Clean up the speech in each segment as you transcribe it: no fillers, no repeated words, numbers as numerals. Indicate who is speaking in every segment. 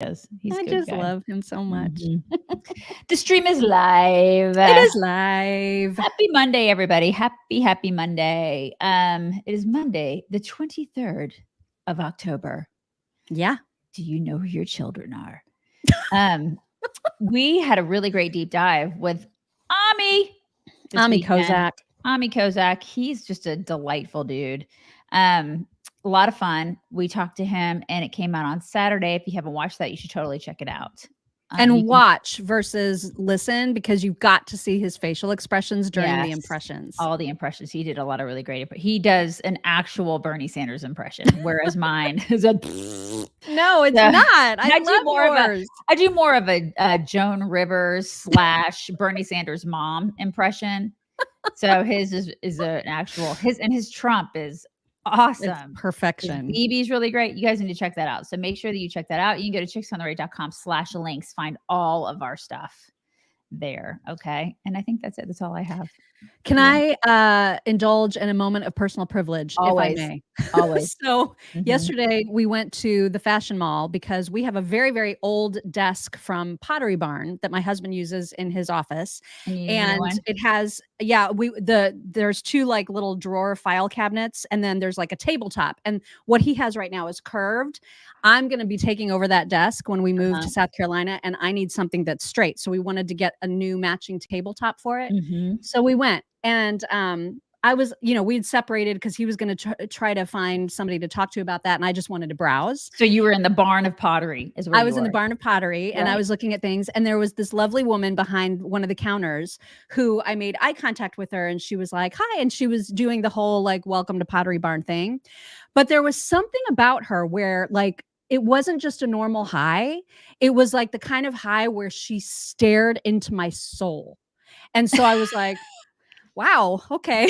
Speaker 1: is. He's a
Speaker 2: I
Speaker 1: good
Speaker 2: just
Speaker 1: guy.
Speaker 2: love him so much.
Speaker 1: The stream is live.
Speaker 2: It is live.
Speaker 1: Happy Monday, everybody. Happy Monday. It is Monday, the 23rd of October.
Speaker 2: Yeah.
Speaker 1: Do you know who your children are? We had a really great deep dive with Ami this
Speaker 2: Ami
Speaker 1: weekend.
Speaker 2: Kozak.
Speaker 1: Ami Kozak. He's just a delightful dude. A lot of fun. We talked to him and it came out on Saturday. If you haven't watched that, you should totally check it out.
Speaker 2: And watch versus listen, because you've got to see his facial expressions during the
Speaker 1: Yes,
Speaker 2: impressions.
Speaker 1: all the impressions. He did a lot of really great. He does an actual Bernie Sanders impression, whereas mine is a.
Speaker 2: No, it's not. I love yours.
Speaker 1: I do more of a Joan Rivers / Bernie Sanders mom impression. So his is an actual his Trump is awesome.
Speaker 2: It's perfection.
Speaker 1: BB's really great. You guys need to check that out. So make sure that you check that out. You can go to chicksontheright.com/links, find all of our stuff there. Okay. And I think that's it. That's all I have.
Speaker 2: Can I indulge in a moment of personal privilege,
Speaker 1: Always,
Speaker 2: if I may?
Speaker 1: Always.
Speaker 2: So yesterday we went to the fashion mall because we have a very, very old desk from Pottery Barn that my husband uses in his office. And it has, there's two like little drawer file cabinets, and then there's like a tabletop. And what he has right now is curved. I'm going to be taking over that desk when we move to South Carolina, and I need something that's straight. So we wanted to get a new matching tabletop for it. So we went, and I was, we'd separated because he was going to try to find somebody to talk to about that. And I just wanted to browse.
Speaker 1: So you were in the barn of pottery is where
Speaker 2: I was in the barn of pottery, and I was looking at things, and there was this lovely woman behind one of the counters who I made eye contact with her, and she was like, hi. And she was doing the whole like, welcome to Pottery Barn thing. But there was something about her where like, it wasn't just a normal hi. It was like the kind of hi where she stared into my soul. And so I was like, wow, okay.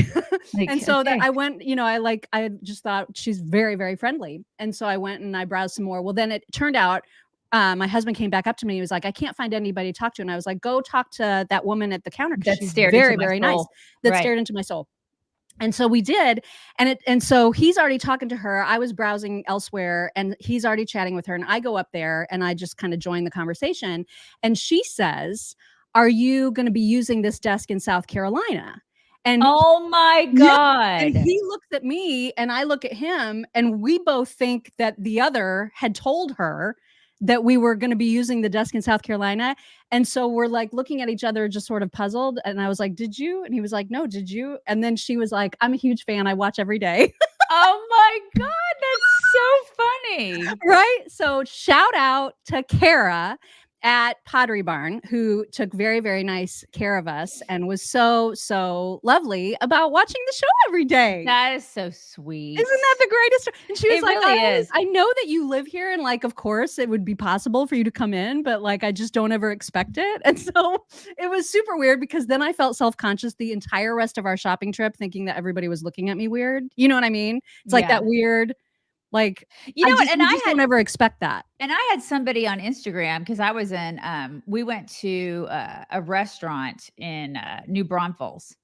Speaker 2: And so that I went, I just thought she's very, very friendly. And so I went and I browsed some more. Well, then it turned out my husband came back up to me. He was like, I can't find anybody to talk to. And I was like, go talk to that woman at the counter.
Speaker 1: That
Speaker 2: she's
Speaker 1: stared
Speaker 2: very,
Speaker 1: into my
Speaker 2: very
Speaker 1: soul.
Speaker 2: nice. That stared into my soul. And so we did. And so he's already talking to her. I was browsing elsewhere, and he's already chatting with her. And I go up there and I just kind of join the conversation. And she says, are you going to be using this desk in South Carolina? And
Speaker 1: oh my God.
Speaker 2: And he looks at me and I look at him, and we both think that the other had told her that we were going to be using the desk in South Carolina. And so we're like looking at each other, just sort of puzzled. And I was like, did you? And he was like, no, did you? And then she was like, I'm a huge fan. I watch every day.
Speaker 1: Oh my God. That's so funny.
Speaker 2: Right. So shout out to Kara at Pottery Barn, who took very, very nice care of us and was so, so lovely about watching the show every day.
Speaker 1: That is so sweet.
Speaker 2: Isn't that the greatest? And she was like,
Speaker 1: really
Speaker 2: I know that you live here, and like, of course it would be possible for you to come in, but like, I just don't ever expect it. And so it was super weird, because then I felt self-conscious the entire rest of our shopping trip, thinking that everybody was looking at me weird. You know what I mean? It's like that weird, like,
Speaker 1: you know what? And
Speaker 2: I don't ever expect that.
Speaker 1: And I had somebody on Instagram, because I was in, we went to a restaurant in New Braunfels,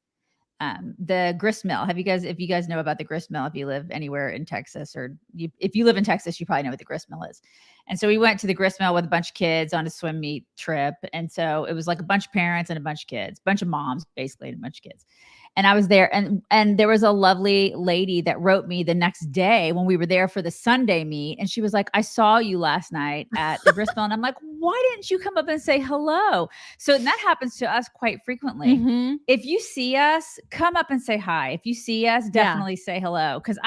Speaker 1: the grist mill. If you guys know about the grist mill, if you live anywhere in Texas, or if you live in Texas, you probably know what the grist mill is. And so we went to the grist mill with a bunch of kids on a swim meet trip. And so it was like a bunch of parents and a bunch of kids, bunch of moms, basically, and a bunch of kids. And I was there, and there was a lovely lady that wrote me the next day when we were there for the Sunday meet. And she was like, I saw you last night at the grist mill. And I'm like, why didn't you come up and say hello? So that happens to us quite frequently. If you see us, come up and say hi. If you see us, definitely say hello. Because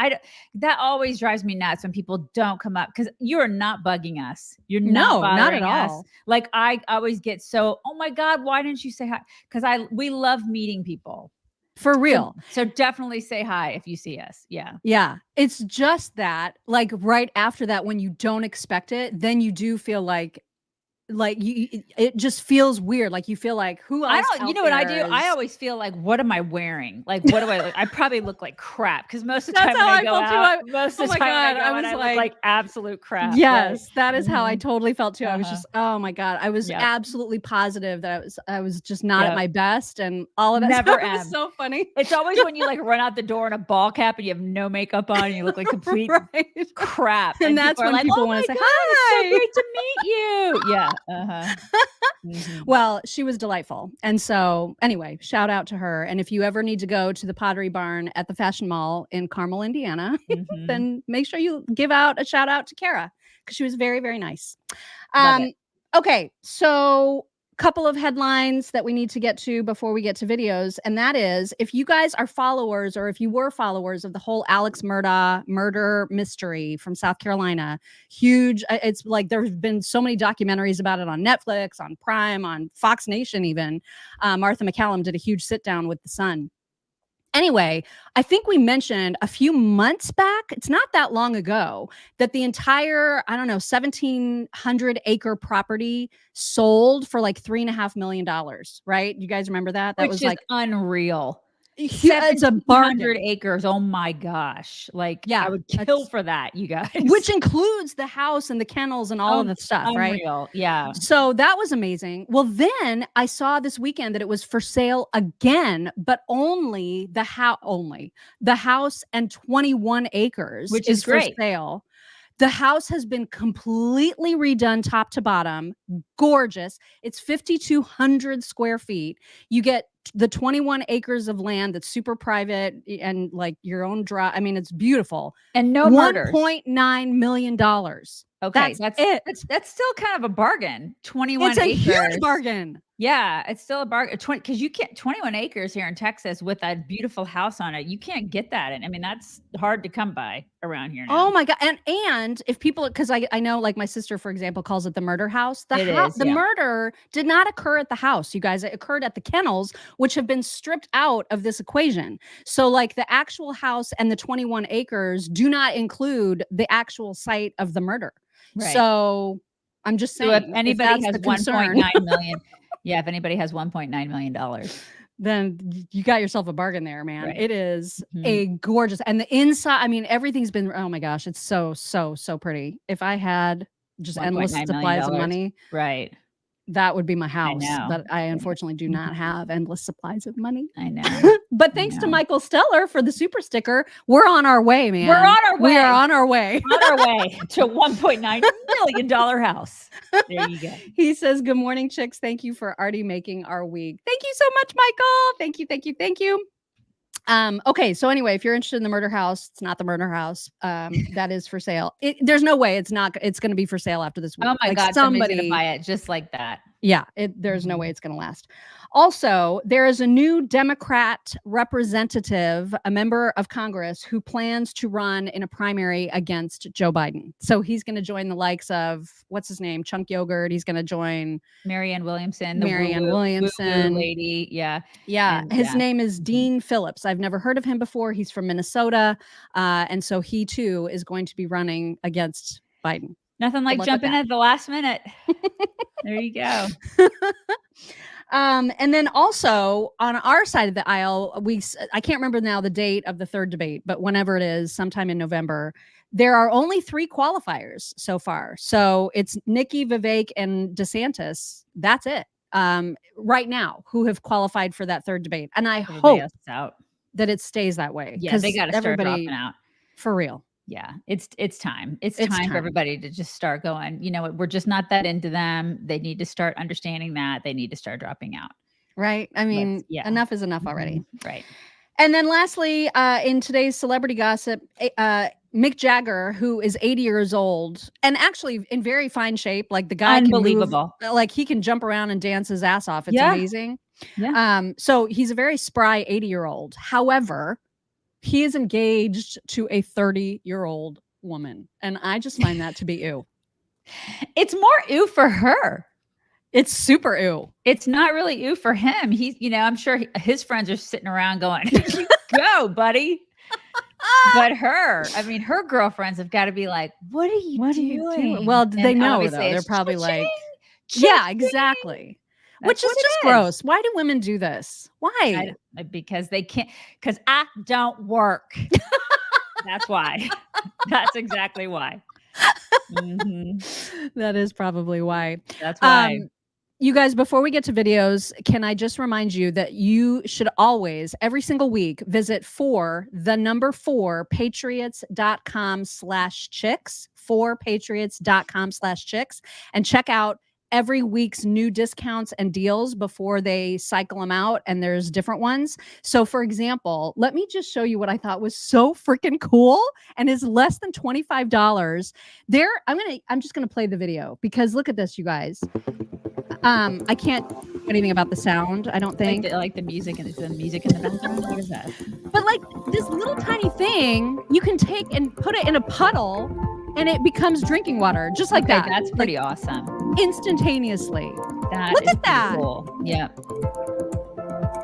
Speaker 1: that always drives me nuts when people don't come up, because you're not bugging us. You're not bothering us. Like, I always get so, oh my God, why didn't you say hi? Because we love meeting people.
Speaker 2: For real.
Speaker 1: So definitely say hi if you see us. Yeah.
Speaker 2: Yeah. It's just that, like, right after that, when you don't expect it, then you do feel like like it just feels weird. Like you feel like who else
Speaker 1: you
Speaker 2: out
Speaker 1: know what I
Speaker 2: there
Speaker 1: do? I
Speaker 2: is
Speaker 1: always feel like, what am I wearing? Like, what do I look? I probably look like crap because most of the
Speaker 2: That's
Speaker 1: time when
Speaker 2: how
Speaker 1: I
Speaker 2: I
Speaker 1: go
Speaker 2: felt too.
Speaker 1: out, most
Speaker 2: Oh
Speaker 1: of the
Speaker 2: my
Speaker 1: time when I
Speaker 2: God.
Speaker 1: go
Speaker 2: I
Speaker 1: out,
Speaker 2: was
Speaker 1: I look like absolute crap. Right.
Speaker 2: yes, that is how I
Speaker 1: Mhm.
Speaker 2: totally felt too. I was
Speaker 1: Uh-huh.
Speaker 2: just, oh my God. I was
Speaker 1: Yep.
Speaker 2: absolutely positive that I was just not at
Speaker 1: Yep.
Speaker 2: my best and all of that
Speaker 1: Never
Speaker 2: stuff was
Speaker 1: am.
Speaker 2: so funny.
Speaker 1: It's always when you like run out the door in a ball cap and you have no makeup on and you look like complete
Speaker 2: Right.
Speaker 1: crap.
Speaker 2: And
Speaker 1: And
Speaker 2: that's
Speaker 1: people are
Speaker 2: when
Speaker 1: like,
Speaker 2: people
Speaker 1: "Oh
Speaker 2: want to
Speaker 1: my
Speaker 2: say,
Speaker 1: God, it's so
Speaker 2: hi.
Speaker 1: great to meet you." Yeah. Uh-huh. Mhm.
Speaker 2: Well, she was delightful. And so, anyway, shout out to her. And if you ever need to go to the Pottery Barn at the Fashion Mall in Carmel, Indiana,
Speaker 1: Mhm.
Speaker 2: then make sure you give out a shout out to Kara because she was very, very nice.
Speaker 1: Love it.
Speaker 2: Um, okay, so couple of headlines that we need to get to before we get to videos, and that is if you guys are followers or if you were followers of the whole Alex Murdaugh murder mystery from South Carolina, huge. It's like there's been so many documentaries about it on Netflix, on Prime, on Fox Nation, even. Martha McCallum did a huge sit down with the Sun. Anyway, I think we mentioned a few months back, it's not that long ago, that the entire, I don't know, 1,700-acre property sold for like $3.5 million, right? You guys remember that? That
Speaker 1: Which
Speaker 2: was
Speaker 1: is
Speaker 2: like,
Speaker 1: unreal.
Speaker 2: it's a
Speaker 1: 1,700
Speaker 2: bargain.
Speaker 1: acres. Oh my gosh. Like, I
Speaker 2: Yeah,
Speaker 1: would kill
Speaker 2: that's
Speaker 1: for that, you
Speaker 2: which
Speaker 1: guys.
Speaker 2: includes the house and the kennels and all of
Speaker 1: Um,
Speaker 2: the stuff, right?
Speaker 1: Unreal. Yeah.
Speaker 2: So that was amazing. Well, then I saw this weekend that it was for sale again, but only the house and 21 acres
Speaker 1: Which is
Speaker 2: is for
Speaker 1: great.
Speaker 2: sale. The house has been completely redone top to bottom. Gorgeous. It's 5,200 square feet. You get the 21 acres of land that's super private and like your own drive. I mean, it's beautiful.
Speaker 1: And no murders.
Speaker 2: $1.9 million.
Speaker 1: Okay,
Speaker 2: That's it.
Speaker 1: that's still kind of a bargain.
Speaker 2: It's
Speaker 1: 21
Speaker 2: a huge
Speaker 1: acres.
Speaker 2: bargain.
Speaker 1: Yeah, it's still a bargain. 20 because you can't 21 acres here in Texas with a beautiful house on it. You can't get that. And I mean, that's hard to come by around here now.
Speaker 2: Oh my God. And if people, because I know like my sister, for example, calls it the murder house.
Speaker 1: It is,
Speaker 2: The
Speaker 1: yeah.
Speaker 2: murder did not occur at the house, you guys. It occurred at the kennels, which have been stripped out of this equation. So like the actual house and the 21 acres do not include the actual site of the murder.
Speaker 1: Right.
Speaker 2: So I'm just
Speaker 1: So if
Speaker 2: saying, if
Speaker 1: anybody
Speaker 2: that's
Speaker 1: has
Speaker 2: the concern,
Speaker 1: 1.9 million, yeah, if anybody has $1.9 million.
Speaker 2: then you got yourself a bargain there, man.
Speaker 1: Right.
Speaker 2: It is
Speaker 1: Mhm.
Speaker 2: a gorgeous, and the inside, I mean, everything's been, oh my gosh, it's so, so, so pretty. If I had just endless
Speaker 1: $1.9 million.
Speaker 2: supplies of money,
Speaker 1: Right.
Speaker 2: that would be my
Speaker 1: I
Speaker 2: house.
Speaker 1: know.
Speaker 2: But I
Speaker 1: Yeah.
Speaker 2: unfortunately do not
Speaker 1: Mhm.
Speaker 2: have endless supplies of money.
Speaker 1: I know.
Speaker 2: But
Speaker 1: I
Speaker 2: thanks to
Speaker 1: know.
Speaker 2: Michael Steller for the super sticker, we're on our way, man.
Speaker 1: We're on our
Speaker 2: We are
Speaker 1: way.
Speaker 2: on our way.
Speaker 1: On our way to a $1.9 million house. There you go.
Speaker 2: He says, "Good morning, chicks. Thank you for already making our week." Thank you so much, Michael. Thank you, thank you, thank you. Okay, so anyway, if you're interested in the murder house, it's not the murder house. That is for sale. There's no way it's going to be for sale after this week.
Speaker 1: Oh my
Speaker 2: Like
Speaker 1: God, somebody's gonna buy it just like that.
Speaker 2: yeah, there's no way
Speaker 1: Mhm.
Speaker 2: it's going to last. Also, there is a new Democrat representative, a member of Congress, who plans to run in a primary against Joe Biden. So he's going to join the likes of, what's his name, Chunk Yogurt. He's going to join
Speaker 1: Marianne Williamson, the
Speaker 2: Marianne
Speaker 1: woo-woo
Speaker 2: Williamson.
Speaker 1: lady. Yeah.
Speaker 2: Yeah,
Speaker 1: And
Speaker 2: his
Speaker 1: yeah.
Speaker 2: name is
Speaker 1: Mhm.
Speaker 2: Dean Phillips. I've never heard of him before. He's from Minnesota. And so he too is going to be running against Biden.
Speaker 1: Nothing
Speaker 2: Good
Speaker 1: like
Speaker 2: luck with
Speaker 1: jumping
Speaker 2: that.
Speaker 1: at the last minute. There you go.
Speaker 2: And then also on our side of the aisle, I can't remember now the date of the third debate, but whenever it is, sometime in November, there are only 3 qualifiers so far. So it's Nikki, Vivek, and DeSantis. That's it. Right now, who have qualified for that third debate. And I
Speaker 1: Everybody
Speaker 2: hope
Speaker 1: else is out.
Speaker 2: that it stays that way.
Speaker 1: Yeah, they
Speaker 2: Because
Speaker 1: gotta start dropping
Speaker 2: everybody,
Speaker 1: out.
Speaker 2: for real.
Speaker 1: Yeah, it's time. It's
Speaker 2: It's
Speaker 1: time for
Speaker 2: time.
Speaker 1: everybody to just start going, you know what, we're just not that into them. They need to start understanding that. They need to start dropping out.
Speaker 2: Right? I mean,
Speaker 1: Yeah.
Speaker 2: enough is enough already.
Speaker 1: Mhm. Right.
Speaker 2: And then lastly, in today's celebrity gossip, Mick Jagger, who is 80 years old and actually in very fine shape, like the guy can move,
Speaker 1: Unbelievable.
Speaker 2: like he can jump around and dance his ass off. It's
Speaker 1: Yeah.
Speaker 2: amazing.
Speaker 1: Yeah.
Speaker 2: So he's a very spry 80-year-old. However, he is engaged to a 30-year-old woman. And I just find that to be ew.
Speaker 1: It's more ew for her.
Speaker 2: It's super ew.
Speaker 1: It's not really ew for him. He's, you know, I'm sure his friends are sitting around going, "You go, buddy." But her, I mean, her girlfriends have got to be like, "What are you doing?"
Speaker 2: Well, they
Speaker 1: And
Speaker 2: know
Speaker 1: obviously
Speaker 2: though. They're
Speaker 1: it's
Speaker 2: probably like,
Speaker 1: cha-ching,
Speaker 2: Yeah, exactly. Which is
Speaker 1: what it
Speaker 2: just
Speaker 1: is.
Speaker 2: gross. Why do women do this? Why?
Speaker 1: Because they can't, because I don't work. That's why. That's exactly why.
Speaker 2: That is probably why.
Speaker 1: That's why.
Speaker 2: You guys, before we get to videos, can I just remind you that you should always, every single week, visit 4patriots.com/chicks, 4patriots.com/chicks, and check out every week's new discounts and deals before they cycle them out, and there's different ones. So for example, let me just show you what I thought was so freaking cool and is less than $25. There, I'm just gonna play the video because look at this, you guys. I can't do anything about the sound, I don't think.
Speaker 1: Like the music, and it's the music in the background. What is that?
Speaker 2: But like this little tiny thing, you can take and put it in a puddle and it becomes drinking water just like that.
Speaker 1: That's pretty awesome.
Speaker 2: Instantaneously.
Speaker 1: That
Speaker 2: Look
Speaker 1: is
Speaker 2: at that.
Speaker 1: Cool. Yeah.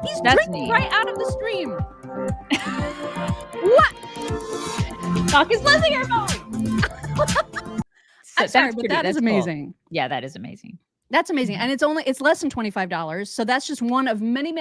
Speaker 2: He's
Speaker 1: That's
Speaker 2: drinking
Speaker 1: neat.
Speaker 2: right out of the stream. What?
Speaker 1: Talk is listening your phone.
Speaker 2: I'm sorry, but that is amazing.
Speaker 1: Cool. Yeah, that is amazing.
Speaker 2: That's amazing. And it's less than $25. So that's just one of many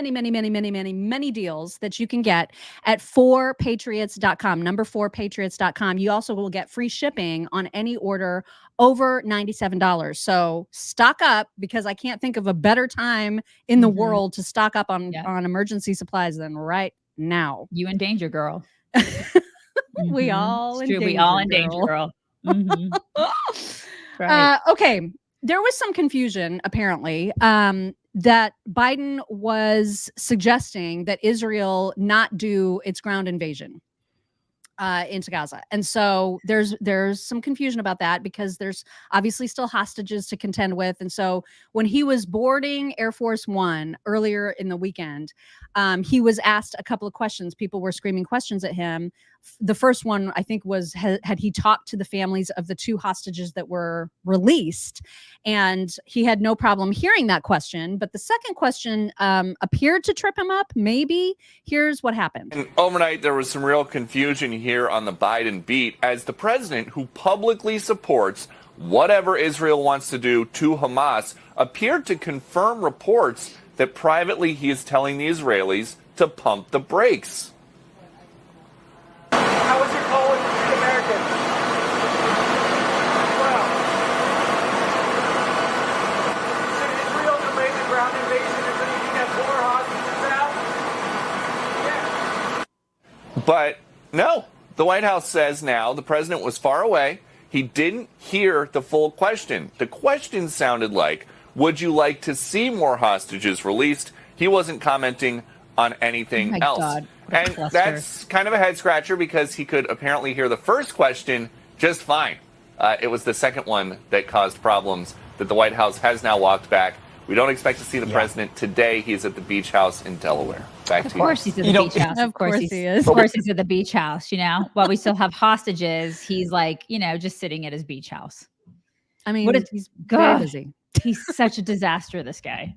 Speaker 2: deals that you can get at 4patriots.com, number 4patriots.com. You also will get free shipping on any order over $97. So stock up, because I can't think of a better time in the world to stock up on emergency supplies than right now.
Speaker 1: You in danger, girl.
Speaker 2: We all in danger,
Speaker 1: We all in danger, girl.
Speaker 2: Right. Okay. There was some confusion, apparently, that Biden was suggesting that Israel not do its ground invasion into Gaza. And so there's some confusion about that because there's obviously still hostages to contend with. And so when he was boarding Air Force One earlier in the weekend, he was asked a couple of questions. People were screaming questions at him. The first one, I think, was had he talked to the families of the 2 hostages that were released? And he had no problem hearing that question. But the second question appeared to trip him up, maybe. Here's what happened.
Speaker 3: And overnight, there was some real confusion here on the Biden beat as the president, who publicly supports whatever Israel wants to do to Hamas, appeared to confirm reports that privately he is telling the Israelis to pump the brakes.
Speaker 4: How was your call with the Americans? Well, should Israel delay the ground invasion until you can get more hostages out? Yeah.
Speaker 3: But no, the White House says now the president was far away. He didn't hear the full question. The question sounded like, would you like to see more hostages released? He wasn't commenting on anything else.
Speaker 1: God.
Speaker 3: And that's kind of a head scratcher because he could apparently hear the first question just fine. It was the second one that caused problems that the White House has now walked back. We don't expect to see the president today. He's at the beach house in Delaware. Back to you.
Speaker 1: Of course he's at the beach house.
Speaker 2: Of course he is.
Speaker 1: Of course he's at the beach house, while we still have hostages. He's like, just sitting at his beach house.
Speaker 2: I mean, he's very busy.
Speaker 1: He's such a disaster, this guy.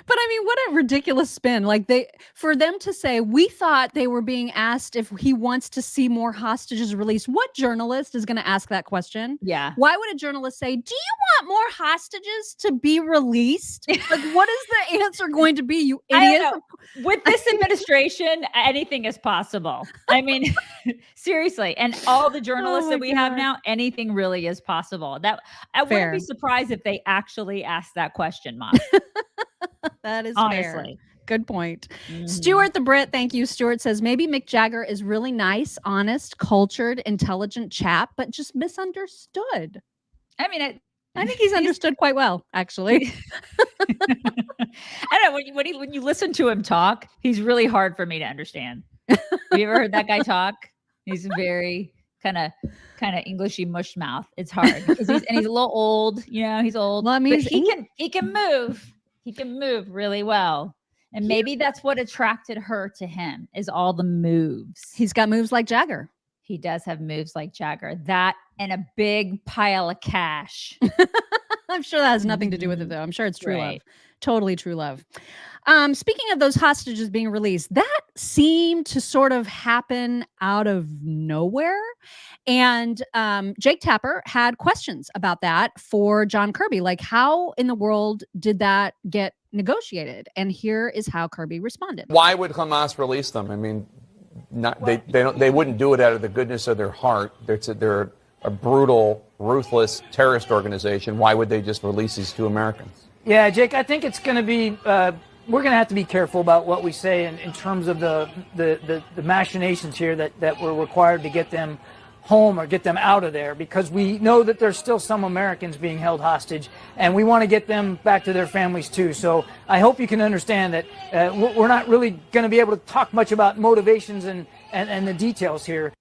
Speaker 2: But I mean, what a ridiculous spin. Like for them to say, we thought they were being asked if he wants to see more hostages released. What journalist is going to ask that question?
Speaker 1: Yeah.
Speaker 2: Why would a journalist say, do you want more hostages to be released? Like, what is the answer going to be, you idiot?
Speaker 1: With this administration, anything is possible. I mean, seriously. And all the journalists that we have now, anything really is possible. I wouldn't be surprised if they actually asked that question, Mom.
Speaker 2: That is
Speaker 1: honestly
Speaker 2: fair. Good point. Stuart the Brit, thank you. Stuart says, maybe Mick Jagger is really nice, honest, cultured, intelligent chap, but just misunderstood.
Speaker 1: I mean,
Speaker 2: I think he's understood quite well, actually.
Speaker 1: I don't know. When you listen to him talk, he's really hard for me to understand. Have you ever heard that guy talk? He's very kind of Englishy mush mouth. It's hard because he's a little old. He's old.
Speaker 2: Well, I mean,
Speaker 1: he can move. He can move really well. And maybe that's what attracted her to him, is all the moves.
Speaker 2: He's got moves like Jagger.
Speaker 1: He does have moves like Jagger. That and a big pile of cash.
Speaker 2: I'm sure that has nothing to do with it, though. I'm sure it's true love.
Speaker 1: Right.
Speaker 2: Totally true love. Speaking of those hostages being released, that seemed to sort of happen out of nowhere. And Jake Tapper had questions about that for John Kirby. Like, how in the world did that get negotiated? And here is how Kirby responded.
Speaker 5: Why would Hamas release them? I mean, they wouldn't do it out of the goodness of their heart. They're a brutal, ruthless terrorist organization. Why would they just release these 2 Americans?
Speaker 4: Yeah, Jake, I think it's going to be, we're going to have to be careful about what we say in terms of the machinations here that we're required to get them home or get them out of there, because we know that there's still some Americans being held hostage, and we want to get them back to their families too. So I hope you can understand that we're not really going to be able to talk much about motivations and the details here.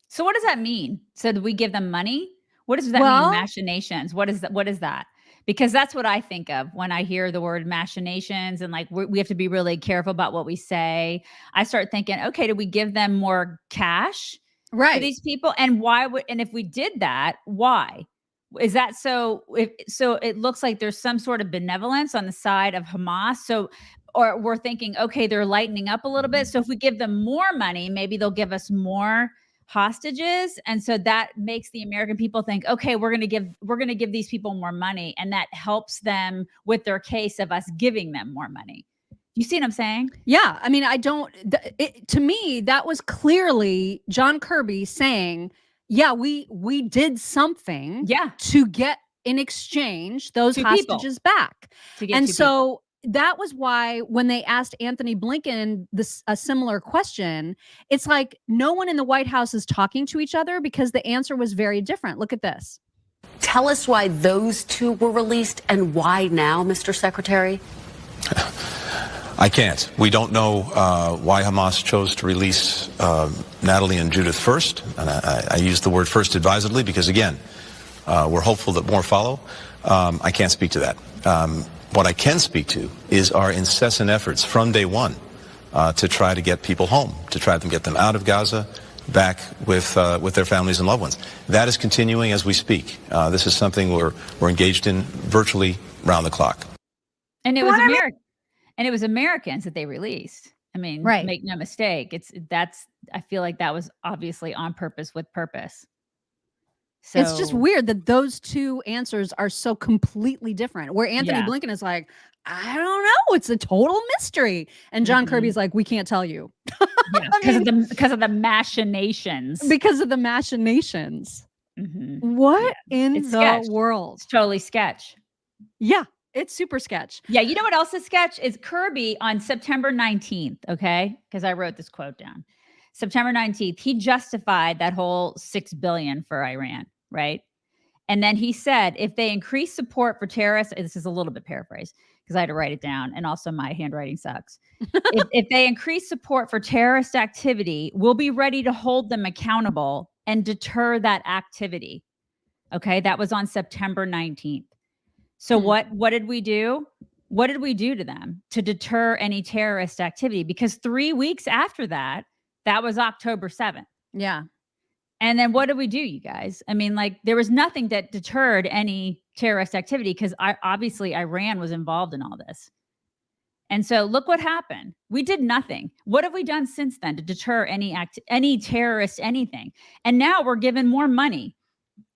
Speaker 1: So what does that mean? So do we give them money? What does that mean, machinations? What is that? Because that's what I think of when I hear the word machinations, and like we have to be really careful about what we say. I start thinking, okay, do we give them more cash for these people? And if we did that, why? Is that so it looks like there's some sort of benevolence on the side of Hamas. Or we're thinking, okay, they're lightening up a little bit. So if we give them more money, maybe they'll give us more hostages. And so that makes the American people think, okay, we're going to give these people more money. And that helps them with their case of us giving them more money. You see what I'm saying?
Speaker 2: Yeah. I mean, to me, that was clearly John Kirby saying, yeah, we did something to get in exchange those hostages back. And so that was why when they asked Anthony Blinken a similar question, it's like no one in the White House is talking to each other because the answer was very different. Look at this.
Speaker 6: Tell us why those 2 were released and why now, Mr. Secretary?
Speaker 7: I can't. We don't know why Hamas chose to release Natalie and Judith first. And I use the word first advisedly because, again, we're hopeful that more follow. I can't speak to that. What I can speak to is our incessant efforts from day one to try to get people home, to try to get them out of Gaza, back with their families and loved ones. That is continuing as we speak. This is something we're engaged in virtually round the clock.
Speaker 1: And it was Americans that they released. I mean, make no mistake. I feel like that was obviously on purpose with purpose. So
Speaker 2: it's just weird that those 2 answers are so completely different. Where Anthony Blinken is like, I don't know, it's a total mystery, and John Kirby's like, we can't tell you,
Speaker 1: because of the machinations.
Speaker 2: Because of the machinations. What in the
Speaker 1: sketch.
Speaker 2: world?
Speaker 1: It's totally sketch.
Speaker 2: Yeah, it's super sketch.
Speaker 1: Yeah, you know what else is sketch? Is Kirby on September 19th. Okay, because I wrote this quote down. September 19th, he justified that whole $6 billion for Iran. Right. And then he said, if they increase support for terrorists, this is a little bit paraphrased because I had to write it down. And also my handwriting sucks. if they increase support for terrorist activity, we'll be ready to hold them accountable and deter that activity. Okay. That was on September 19th. So what did we do? What did we do to them to deter any terrorist activity? Because 3 weeks after that was October 7th.
Speaker 2: Yeah.
Speaker 1: And then what did we do, you guys? I mean, like there was nothing that deterred any terrorist activity because obviously Iran was involved in all this. And so look what happened. We did nothing. What have we done since then to deter any terrorist, anything? And now we're giving more money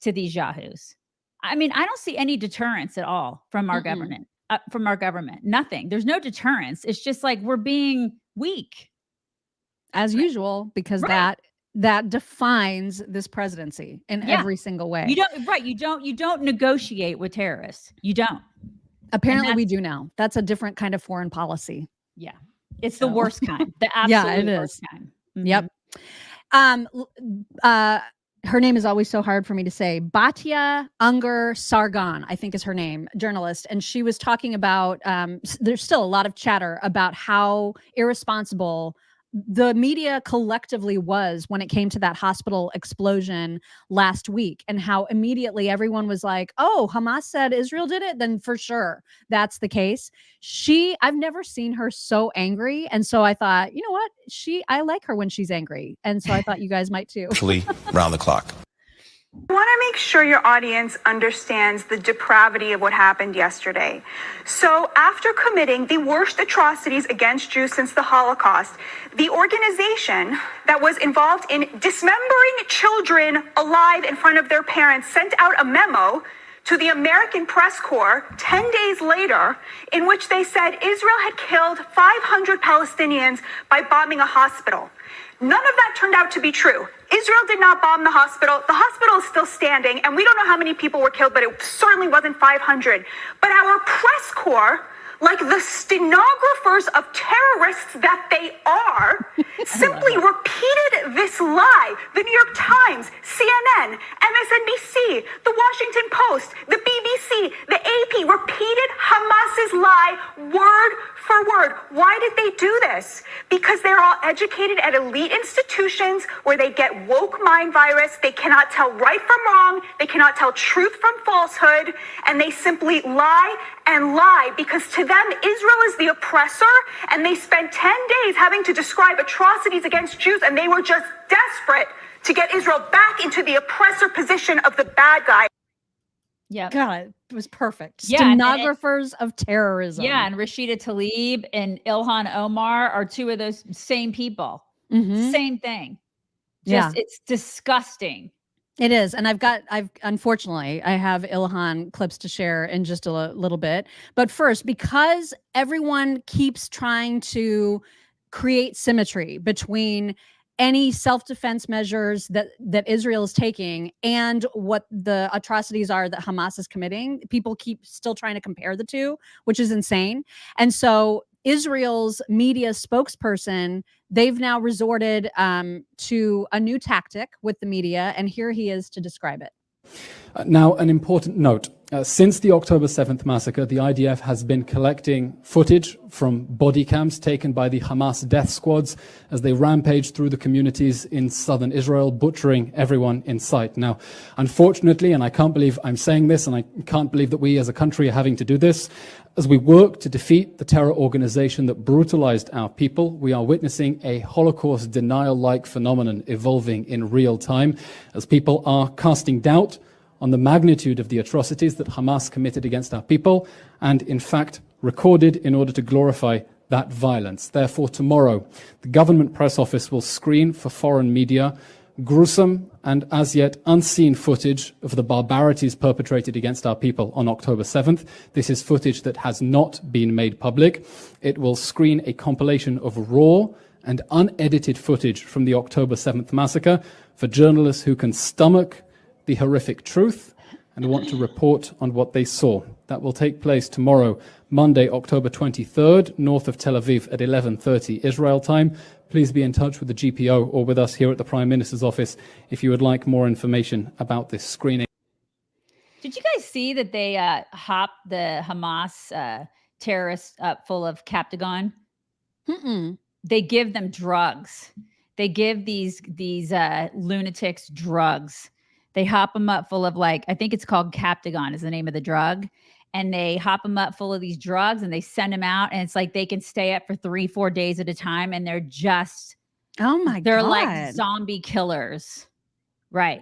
Speaker 1: to these yahoos. I mean, I don't see any deterrence at all from our government, Nothing. There's no deterrence. It's just like we're being weak.
Speaker 2: As usual, because that defines this presidency in every single way.
Speaker 1: You don't negotiate with terrorists. You don't.
Speaker 2: Apparently we do now. That's a different kind of foreign policy.
Speaker 1: Yeah. It's the worst kind. The absolute worst kind.
Speaker 2: Mm-hmm. Yep. Her name is always so hard for me to say. Batya Unger Sargon, I think is her name, journalist. And she was talking about, there's still a lot of chatter about how irresponsible the media collectively was when it came to that hospital explosion last week, and how immediately everyone was like, oh, Hamas said Israel did it, then for sure that's the case. I've never seen her so angry. And so I thought, you know what? I like her when she's angry. And so I thought you guys might too.
Speaker 7: Virtually round the clock.
Speaker 8: I want to make sure your audience understands the depravity of what happened yesterday. So, after committing the worst atrocities against Jews since the Holocaust, the organization that was involved in dismembering children alive in front of their parents sent out a memo to the American Press Corps 10 days later, in which they said Israel had killed 500 Palestinians by bombing a hospital. None of that turned out to be true. Israel did not bomb the hospital. The hospital is still standing, and we don't know how many people were killed, but it certainly wasn't 500. But our press corps, like the stenographers of terrorists that they are, simply repeated this lie. The New York Times, CNN, MSNBC, the Washington Post, the BBC, the AP repeated Hamas's lie word for word. Why did they do this? Because they're all educated at elite institutions where they get woke mind virus. They cannot tell right from wrong. They cannot tell truth from falsehood. And they simply lie and lie because to them, Israel is the oppressor. And they spent 10 days having to describe atrocities against Jews. And they were just desperate to get Israel back into the oppressor position of the bad guy.
Speaker 1: Yeah.
Speaker 2: God, it was perfect.
Speaker 1: Yeah,
Speaker 2: Stenographers of terrorism.
Speaker 1: Yeah, and Rashida Tlaib and Ilhan Omar are two of those same people.
Speaker 2: Mhm.
Speaker 1: Same thing.
Speaker 2: Yeah.
Speaker 1: Just it's disgusting.
Speaker 2: It is. And unfortunately, I have Ilhan clips to share in just a little bit. But first, because everyone keeps trying to create symmetry between any self-defense measures that Israel is taking and what the atrocities are that Hamas is committing, people keep still trying to compare the two, which is insane. And so Israel's media spokesperson, they've now resorted to a new tactic with the media, and here he is to describe it.
Speaker 9: Now, an important note. Since the October 7th massacre, the IDF has been collecting footage from body cams taken by the Hamas death squads as they rampage through the communities in southern Israel, butchering everyone in sight. Now, unfortunately, and I can't believe I'm saying this, and I can't believe that we as a country are having to do this, as we work to defeat the terror organization that brutalized our people, we are witnessing a Holocaust denial-like phenomenon evolving in real time as people are casting doubt on the magnitude of the atrocities that Hamas committed against our people and, in fact, recorded in order to glorify that violence. Therefore, tomorrow, the government press office will screen for foreign media gruesome and as yet unseen footage of the barbarities perpetrated against our people on October 7th. This is footage that has not been made public. It will screen a compilation of raw and unedited footage from the October 7th massacre for journalists who can stomach the horrific truth and want to report on what they saw. That will take place tomorrow, Monday, October 23rd, north of Tel Aviv at 11:30 Israel time. Please be in touch with the GPO or with us here at the Prime Minister's office if you would like more information about this screening.
Speaker 1: Did you guys see that they hopped the Hamas terrorists up full of Captagon? They give them drugs. They give these lunatics drugs. They hop them up full of, like, I think it's called Captagon is the name of the drug. And they hop them up full of these drugs and they send them out. And it's like they can stay up for 3-4 days at a time. And they're just, they're like zombie killers. Right.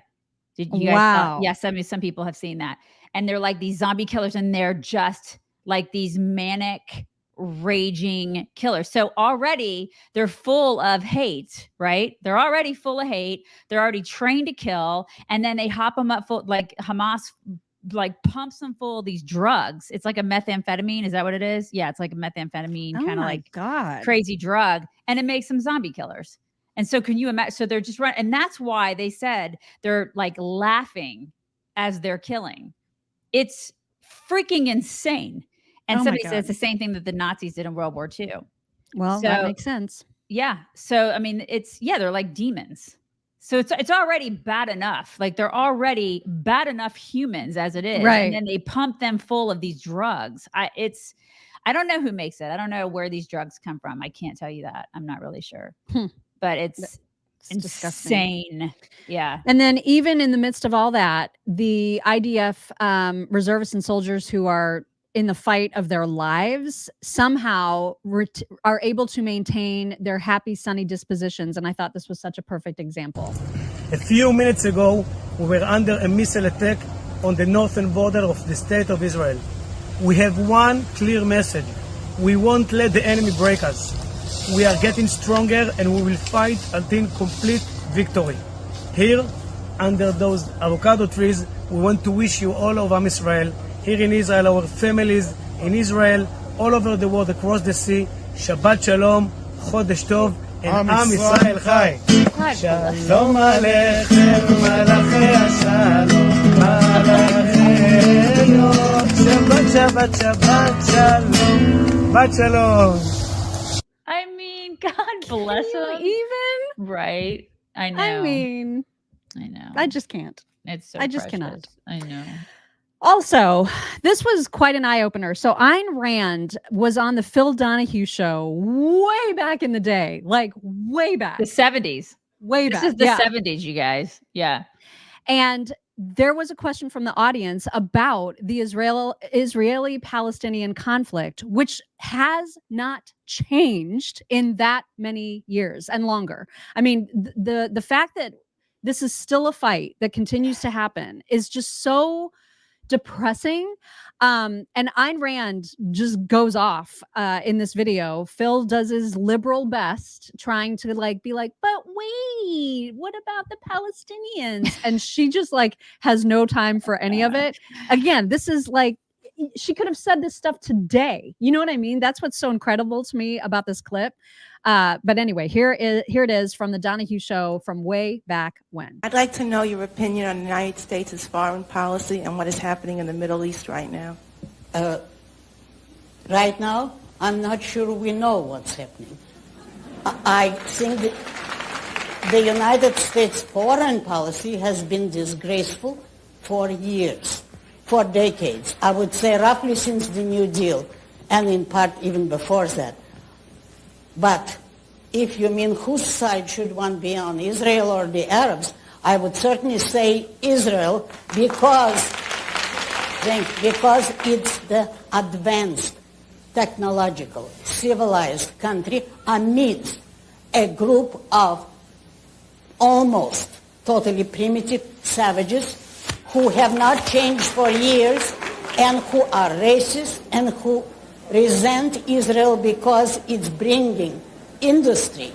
Speaker 1: Did you guys? Yes. I mean, some people have seen that. And they're like these zombie killers and they're just like these manic, raging killers. So already they're full of hate, right? They're already full of hate. They're already trained to kill. And then they hop them up full, like Hamas like pumps them full of these drugs. It's like a methamphetamine. Is that what it is? Yeah, it's like a methamphetamine kind of like crazy drug. And it makes them zombie killers. And so can you imagine? So they're just running. And that's why they said they're like laughing as they're killing. It's freaking insane. And somebody said it's the same thing that the Nazis did in World War II.
Speaker 2: Well, that makes sense.
Speaker 1: Yeah. So, I mean, they're like demons. So it's already bad enough. Like they're already bad enough humans as it is.
Speaker 2: Right.
Speaker 1: And then they pump them full of these drugs. I don't know who makes it. I don't know where these drugs come from. I can't tell you that. I'm not really sure. But it's insane. Yeah.
Speaker 2: And then even in the midst of all that, the IDF reservists and soldiers who are in the fight of their lives somehow are able to maintain their happy, sunny dispositions. And I thought this was such a perfect example.
Speaker 10: A few minutes ago, we were under a missile attack on the northern border of the state of Israel. We have one clear message. We won't let the enemy break us. We are getting stronger and we will fight until complete victory. Here, under those avocado trees, we want to wish you all of Am Israel, here in Israel, our families in Israel, all over the world, across the sea, Shabbat Shalom, Chodesh Tov, and Am Israel Chai. Shalom Aleichem, Malachi Shalom, Malachi Shabbat, Shabbat, Shabbat Shalom, Shabbat Shalom.
Speaker 1: I mean, God bless him.
Speaker 2: Even?
Speaker 1: Right. I know.
Speaker 2: I mean,
Speaker 1: I know.
Speaker 2: I just can't.
Speaker 1: It's so
Speaker 2: I just
Speaker 1: precious.
Speaker 2: cannot.
Speaker 1: I know.
Speaker 2: Also, this was quite an eye-opener. So Ayn Rand was on the Phil Donahue show way back in the day, like way back.
Speaker 1: The 70s.
Speaker 2: Way
Speaker 1: This
Speaker 2: back.
Speaker 1: is the
Speaker 2: yeah.
Speaker 1: 70s, you guys. Yeah.
Speaker 2: And there was a question from the audience about the Israeli-Palestinian conflict, which has not changed in that many years and longer. I mean, the fact that this is still a fight that continues to happen is just so depressing. And Ayn Rand just goes off in this video. Phil does his liberal best trying to like be like, but wait, what about the Palestinians? And she just like has no time for any of it. Again, this is like, she could have said this stuff today. You know what I mean? That's what's so incredible to me about this clip. But anyway, here it is from the Donahue show from way back when.
Speaker 11: I'd like to know your opinion on the United States' foreign policy and what is happening in the Middle East right now.
Speaker 12: Right now, I'm not sure we know what's happening. I think that the United States foreign policy has been disgraceful for years, for decades. I would say roughly since the New Deal, and in part even before that. But if you mean whose side should one be on, Israel or the Arabs, I would certainly say Israel because it's the advanced, technological, civilized country amidst a group of almost totally primitive savages who have not changed for years and who are racist and who resent Israel because it's bringing industry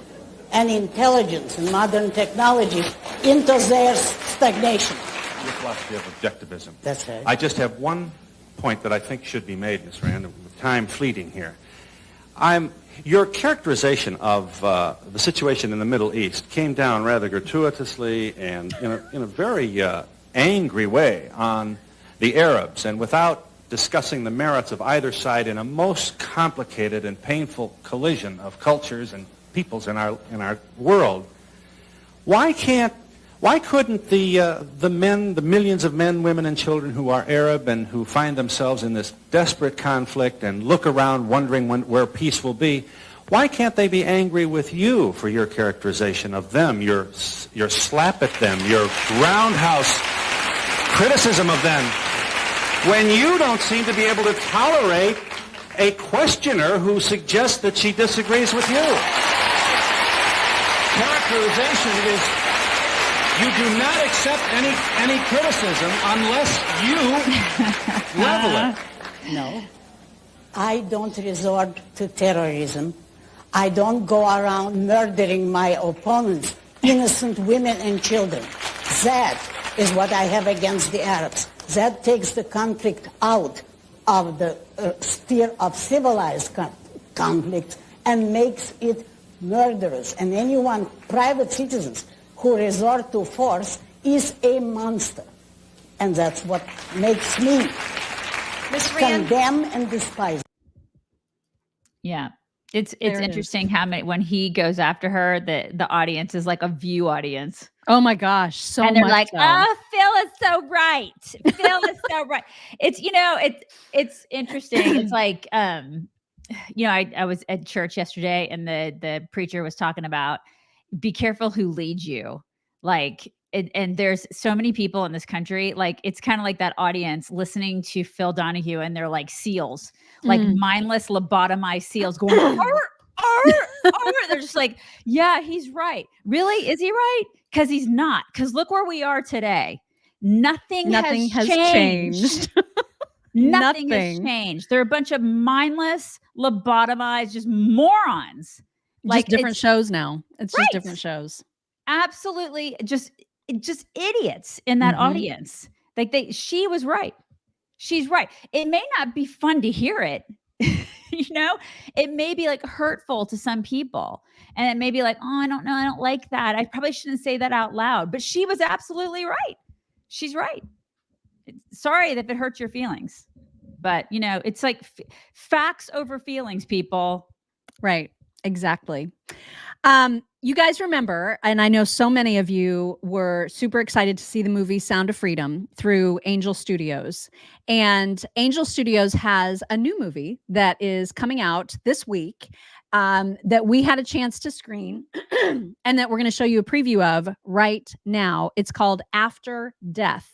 Speaker 12: and intelligence and modern technology into their stagnation.
Speaker 13: Your philosophy of objectivism.
Speaker 12: That's right.
Speaker 13: I just have one point that I think should be made, Ms. Rand, with time fleeting here. Your characterization of the situation in the Middle East came down rather gratuitously and in a very angry way on the Arabs, and without discussing the merits of either side in a most complicated and painful collision of cultures and peoples in our world. Why couldn't the men, the millions of men, women, and children who are Arab and who find themselves in this desperate conflict and look around wondering where peace will be, why can't they be angry with you for your characterization of them, your slap at them, your roundhouse criticism of them, when you don't seem to be able to tolerate a questioner who suggests that she disagrees with you? Characterization is you do not accept any criticism unless you level it.
Speaker 12: No. I don't resort to terrorism. I don't go around murdering my opponents, innocent women and children. That is what I have against the Arabs. That takes the conflict out of the sphere of civilized conflict and makes it murderous. And anyone, private citizens, who resort to force is a monster. And that's what makes me condemn and despise.
Speaker 1: Yeah. It's interesting how many, when he goes after her, the audience is like a view audience.
Speaker 2: Oh my gosh. So
Speaker 1: and they're
Speaker 2: much
Speaker 1: like,
Speaker 2: so.
Speaker 1: oh, Phil is so right. Phil is so right. It's, it's interesting. It's like, I was at church yesterday and the preacher was talking about be careful who leads you. Like, and there's so many people in this country, like it's kind of like that audience listening to Phil Donahue, and they're like seals, like mindless lobotomized seals going, arr, arr, arr. They're just like, yeah, he's right. Really? Is he right? Because he's not. Because look where we are today. Nothing has changed. Nothing has changed. They're a bunch of mindless, lobotomized, just morons.
Speaker 2: Like different shows now. It's just different shows.
Speaker 1: Absolutely, just idiots in that audience. Like she was right. She's right. It may not be fun to hear it. You know, it may be like hurtful to some people, and it may be like, oh, I don't know, I don't like that. I probably shouldn't say that out loud. But she was absolutely right. She's right. Sorry if it hurts your feelings, but you know, it's like facts over feelings, people.
Speaker 2: Right. Exactly. You guys remember, and I know so many of you were super excited to see the movie Sound of Freedom through Angel Studios. And Angel Studios has a new movie that is coming out this week that we had a chance to screen and that we're going to show you a preview of right now. It's called After Death.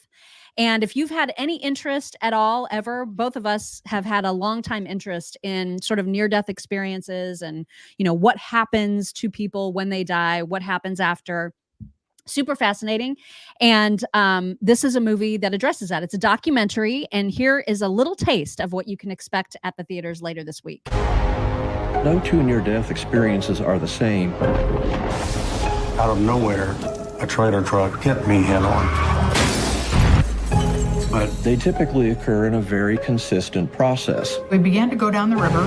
Speaker 2: And if you've had any interest at all, ever, both of us have had a long time interest in sort of near-death experiences and, you know, what happens to people when they die, what happens after. Super fascinating. And this is a movie that addresses that. It's a documentary. And here is a little taste of what you can expect at the theaters later this week.
Speaker 14: No two near-death experiences are the same.
Speaker 15: Out of nowhere, a trailer truck hit me head on.
Speaker 14: But they typically occur in a very consistent process.
Speaker 16: We began to go down the river,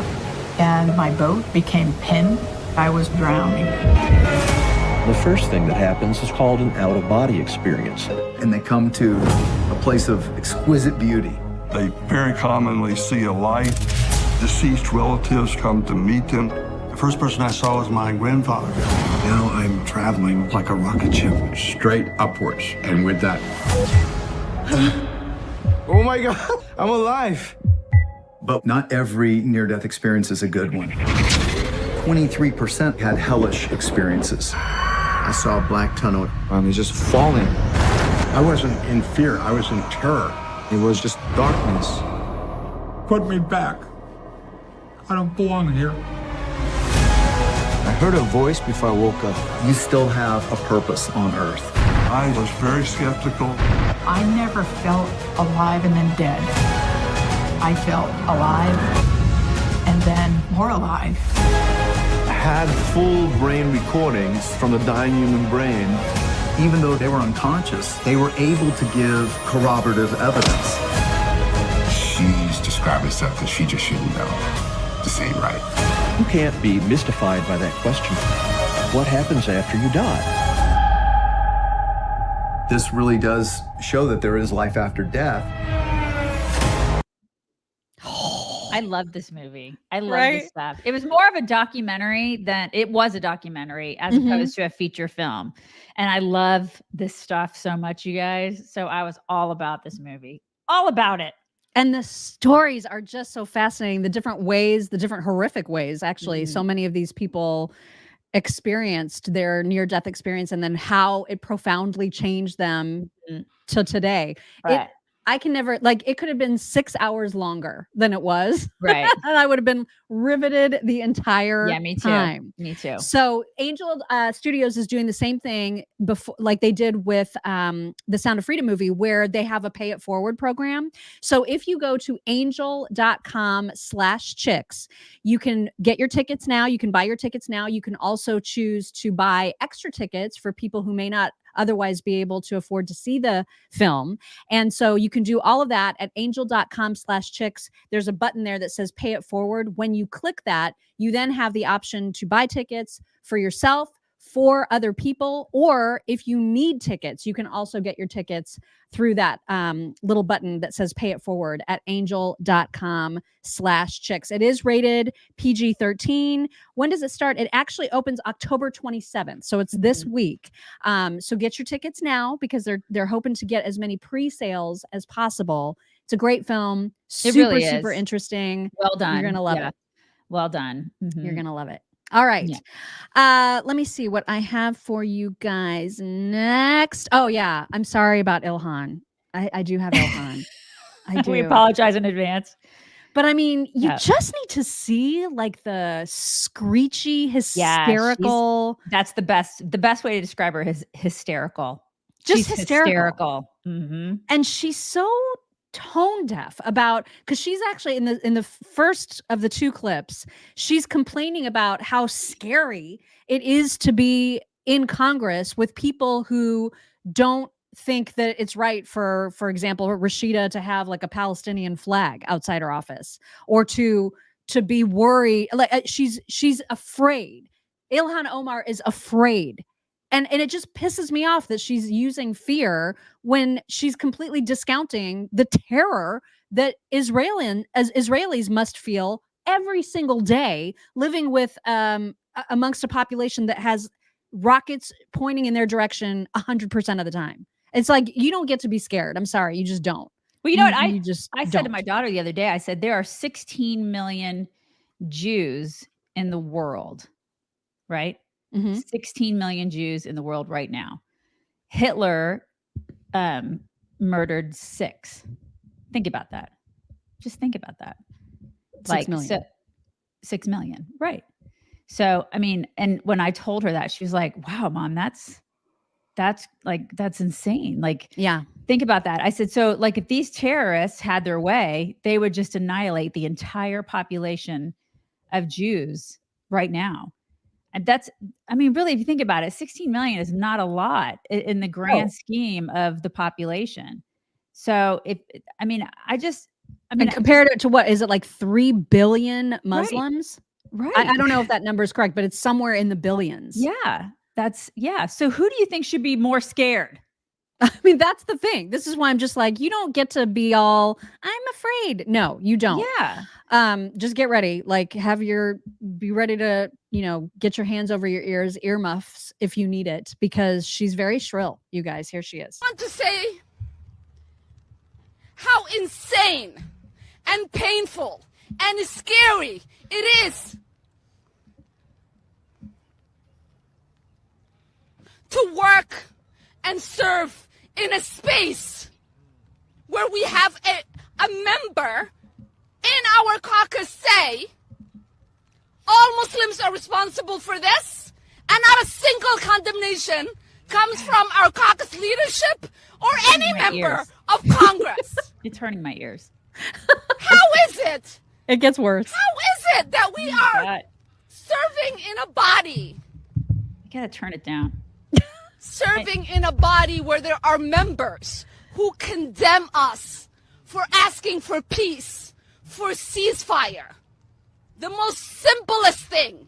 Speaker 16: and my boat became pinned. I was drowning.
Speaker 14: The first thing that happens is called an out-of-body experience.
Speaker 17: And they come to a place of exquisite beauty.
Speaker 15: They very commonly see a light. Deceased relatives come to meet them.
Speaker 18: The first person I saw was my grandfather.
Speaker 17: Now I'm traveling like a rocket ship, straight upwards. And with that...
Speaker 18: Oh my God, I'm alive. But not every near-death experience is a good one. 23% had hellish experiences. I saw a black tunnel.
Speaker 17: I was just falling. I wasn't in fear, I was in terror. It was just darkness.
Speaker 15: Put me back. I don't belong here.
Speaker 17: I heard a voice before I woke up.
Speaker 18: You still have a purpose on Earth.
Speaker 15: I was very skeptical.
Speaker 16: I never felt alive and then dead. I felt alive and then more alive.
Speaker 17: I had full brain recordings from the dying human brain.
Speaker 18: Even though they were unconscious, they were able to give corroborative evidence.
Speaker 19: She's described herself because she just shouldn't know. This ain't right.
Speaker 14: You can't be mystified by that question. What happens after you die?
Speaker 18: This really does show that there is life after death.
Speaker 1: I love this movie. I love this stuff. It was more of a documentary than it was a documentary as opposed to a feature film. And I love this stuff so much, you guys. So I was all about this movie, all about it.
Speaker 2: And the stories are just so fascinating. The different ways, the different horrific ways, actually. So many of these people experienced their near-death experience and then how it profoundly changed them to today.
Speaker 1: Right.
Speaker 2: I can never, like, it could have been 6 hours longer than it was.
Speaker 1: Right.
Speaker 2: And I would have been riveted the entire time.
Speaker 1: Me too.
Speaker 2: So Angel Studios is doing the same thing before, like they did with the Sound of Freedom movie, where they have a pay it forward program. So if you go to angel.com/chicks, you can get your tickets now. You can buy your tickets now. You can also choose to buy extra tickets for people who may not otherwise be able to afford to see the film. And so you can do all of that at angel.com/chicks. There's a button there that says pay it forward. When you click that, you then have the option to buy tickets for yourself, for other people, or if you need tickets, you can also get your tickets through that little button that says pay it forward at angel.com/chicks. It is rated PG-13. When does it start? It actually opens October 27th. So it's this week. So get your tickets now because they're hoping to get as many pre-sales as possible. It's a great film.
Speaker 1: It
Speaker 2: Super,
Speaker 1: really is.
Speaker 2: super interesting.
Speaker 1: Well done.
Speaker 2: You're going to love it.
Speaker 1: Well done.
Speaker 2: You're going to love it. All right.
Speaker 1: Yeah.
Speaker 2: Let me see what I have for you guys next. Oh yeah, I'm sorry about Ilhan. I do have Ilhan. I do.
Speaker 1: We apologize in advance.
Speaker 2: But I mean, you
Speaker 1: Yeah.
Speaker 2: just need to see like the screechy,
Speaker 1: Yeah,
Speaker 2: hysterical.
Speaker 1: that's the best way to describe her is hysterical.
Speaker 2: Just
Speaker 1: She's
Speaker 2: hysterical.
Speaker 1: Mhm.
Speaker 2: And she's so tone deaf about, because she's actually in the first of the two clips, she's complaining about how scary it is to be in Congress with people who don't think that it's right for example, Rashida to have like a Palestinian flag outside her office, or to be worried. Like she's afraid. Ilhan Omar is afraid. And it just pisses me off that she's using fear when she's completely discounting the terror that Israelis must feel every single day living with amongst a population that has rockets pointing in their direction 100% of the time. It's like, you don't get to be scared. I'm sorry, you just don't.
Speaker 1: Well, you know what? I said to
Speaker 2: don't.
Speaker 1: my daughter the other day, I said, there are 16 million Jews in the world, right? 16 million Jews in the world right now. Hitler murdered 6. Think about that. Just think about that.
Speaker 2: 6 million.
Speaker 1: 6 million. Right. So, I mean, and when I told her that, she was like, wow, Mom, that's insane. Like,
Speaker 2: yeah.
Speaker 1: Think about that. I said, so like if these terrorists had their way, they would just annihilate the entire population of Jews right now. And I mean, really, if you think about it, 16 million is not a lot in the grand scheme of the population. So and
Speaker 2: compared it to what is it, like 3 billion Muslims?
Speaker 1: Right.
Speaker 2: I don't know if that number is correct, but it's somewhere in the billions.
Speaker 1: Yeah. So who do you think should be more scared?
Speaker 2: I mean, that's the thing. This is why I'm just like, you don't get to be all, I'm afraid. No, you don't.
Speaker 1: Yeah.
Speaker 2: Just get ready. Like be ready to, get your hands over your ears, earmuffs if you need it, because she's very shrill. You guys, here she is.
Speaker 20: I want to say how insane and painful and scary it is to work and serve in a space where we have a member in our caucus say all Muslims are responsible for this, and not a single condemnation comes from our caucus leadership or any member of Congress.
Speaker 1: It's hurting my ears.
Speaker 20: How is it?
Speaker 2: It gets worse.
Speaker 20: How is it that we are serving in a body?
Speaker 1: I gotta turn it down.
Speaker 20: Serving in a body where there are members who condemn us for asking for peace, for ceasefire. The most simplest thing.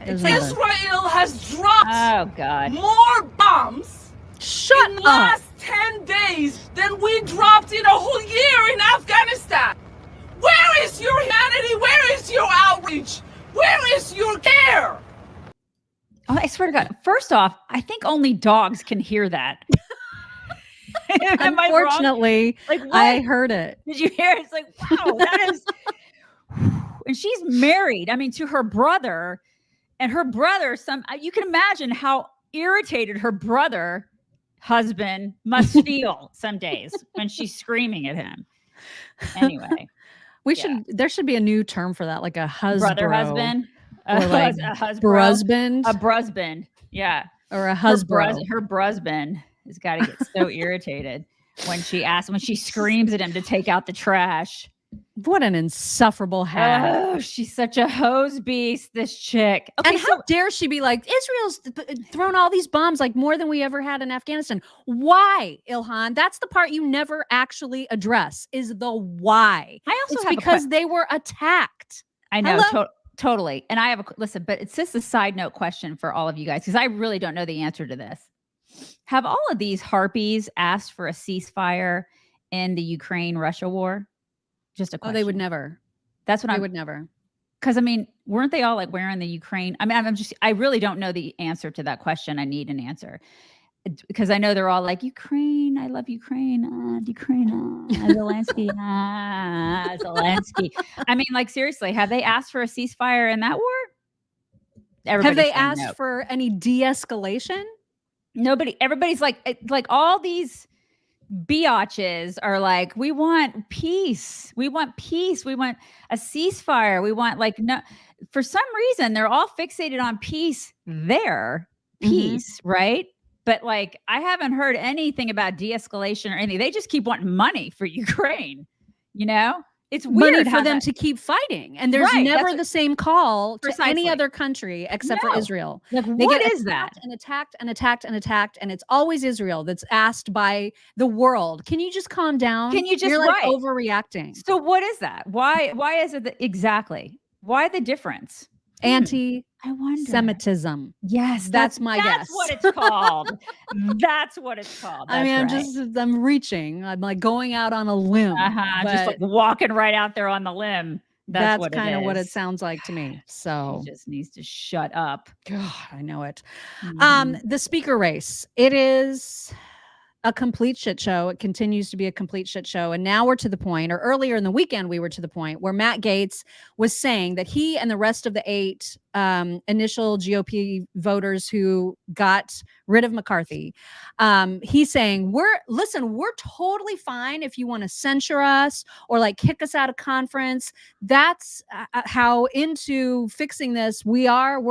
Speaker 20: Israel has dropped more bombs in the last 10 days than we dropped in a whole year in Afghanistan. Where is your humanity? Where is your outreach? Where is your care?
Speaker 1: Oh, I swear to God. First off, I think only dogs can hear that.
Speaker 2: Unfortunately, I heard it.
Speaker 1: Did you hear it? It's like, wow, that is. And she's married, to her brother. And her brother, you can imagine how irritated her brother husband must feel some days when she's screaming at him. Anyway.
Speaker 2: There should be a new term for that, like a
Speaker 1: brother husband.
Speaker 2: Or like
Speaker 1: a
Speaker 2: brusband.
Speaker 1: A brusband. Yeah.
Speaker 2: Or a husband.
Speaker 1: Her brusband has got to get so irritated when she screams at him to take out the trash.
Speaker 2: What an insufferable hag.
Speaker 1: Oh, she's such a hose beast, this chick.
Speaker 2: Okay, and how dare she be like, Israel's thrown all these bombs, like more than we ever had in Afghanistan. Why, Ilhan? That's the part you never actually address, is the why.
Speaker 1: It's
Speaker 2: because they were attacked.
Speaker 1: I know. Totally. And I have listen, but it's just a side note question for all of you guys, because I really don't know the answer to this. Have all of these harpies asked for a ceasefire in the Ukraine-Russia war? Just a question.
Speaker 2: Oh, they would never.
Speaker 1: That's what
Speaker 2: I would never.
Speaker 1: Because weren't they all like wearing the Ukraine? I really don't know the answer to that question. I need an answer. Because I know they're all like, Ukraine, I love Ukraine, Ukraine, Zelensky, Zelensky. Seriously, have they asked for a ceasefire in that war? Everybody's
Speaker 2: Have they
Speaker 1: saying
Speaker 2: asked
Speaker 1: no.
Speaker 2: for any de-escalation?
Speaker 1: Everybody's like all these biatches are like, we want peace. We want peace. We want a ceasefire. We want no, for some reason, they're all fixated on peace peace, right? But like, I haven't heard anything about de-escalation or anything. They just keep wanting money for Ukraine, It's weird
Speaker 2: Money for
Speaker 1: how
Speaker 2: them to keep fighting. And there's
Speaker 1: Right,
Speaker 2: never
Speaker 1: that's
Speaker 2: the same call to any
Speaker 1: Precisely.
Speaker 2: other country except for
Speaker 1: No.
Speaker 2: Israel.
Speaker 1: Like,
Speaker 2: They
Speaker 1: what
Speaker 2: get
Speaker 1: is that?
Speaker 2: attacked and attacked and attacked and attacked, and it's always Israel that's asked by the world. Can you just calm down?
Speaker 1: Can you just
Speaker 2: You're like
Speaker 1: right.
Speaker 2: overreacting.
Speaker 1: So what is that? Why is it exactly? Why the difference?
Speaker 2: Anti-Semitism.
Speaker 1: Yes,
Speaker 2: that's my guess.
Speaker 1: That's what it's called. That's what it's called.
Speaker 2: I mean,
Speaker 1: That's right.
Speaker 2: I'm reaching. I'm like going out on a limb.
Speaker 1: Just like walking right out there on the limb.
Speaker 2: That's
Speaker 1: what
Speaker 2: kind of what it
Speaker 1: is.
Speaker 2: sounds like to me. So
Speaker 1: He just needs to shut up.
Speaker 2: God, I know it.
Speaker 1: Mhm.
Speaker 2: The speaker race. It is a complete shit show. It continues to be a complete shit show. And now we're to the point, or earlier in the weekend, we were to the point where Matt Gaetz was saying that he and the rest of the 8 initial GOP voters who got rid of McCarthy, he's saying, we're totally fine if you want to censure us or like kick us out of conference. That's how into fixing this we are.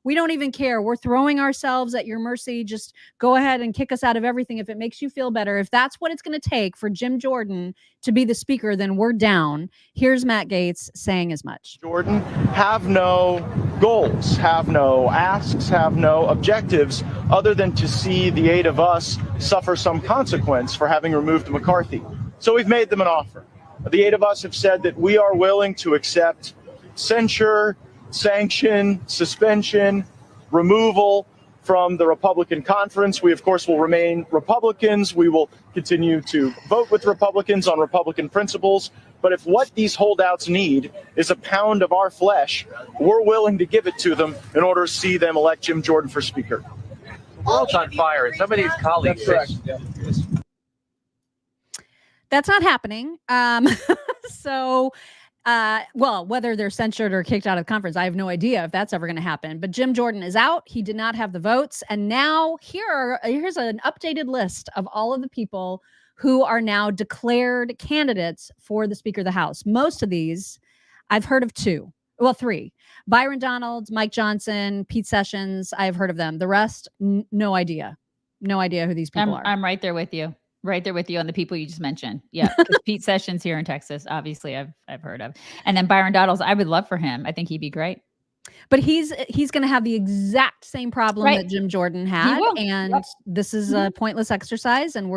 Speaker 2: We don't even care. We're throwing ourselves at your mercy. Just go ahead and kick us out of everything if it makes you feel better. If that's what it's going to take for Jim Jordan to be the speaker, then we're down. Here's Matt Gaetz saying as much.
Speaker 21: Jordan have no goals, have no asks, have no objectives other than to see the 8 of us suffer some consequence for having removed McCarthy. So we've made them an offer. The 8 of us have said that we are willing to accept censure, sanction, suspension, removal from the Republican conference. We, of course, will remain Republicans. We will continue to vote with Republicans on Republican principles. But if what these holdouts need is a pound of our flesh, we're willing to give it to them in order to see them elect Jim Jordan for Speaker.
Speaker 22: The world's on fire, and some of these colleagues.
Speaker 2: That's not happening. Well, whether they're censured or kicked out of the conference, I have no idea if that's ever going to happen. But Jim Jordan is out. He did not have the votes. And now here's an updated list of all of the people who are now declared candidates for the Speaker of the House. Most of these, I've heard of 3. Byron Donalds, Mike Johnson, Pete Sessions, I've heard of them. The rest, no idea. No idea who these people are.
Speaker 1: I'm right there with you. Right there with you on the people you just mentioned. Yeah. Pete Sessions here in Texas, obviously I've heard of. And then Byron Donalds, I would love for him. I think he'd be great.
Speaker 2: But he's going to have the exact same problem that Jim Jordan had. And this is a pointless exercise. And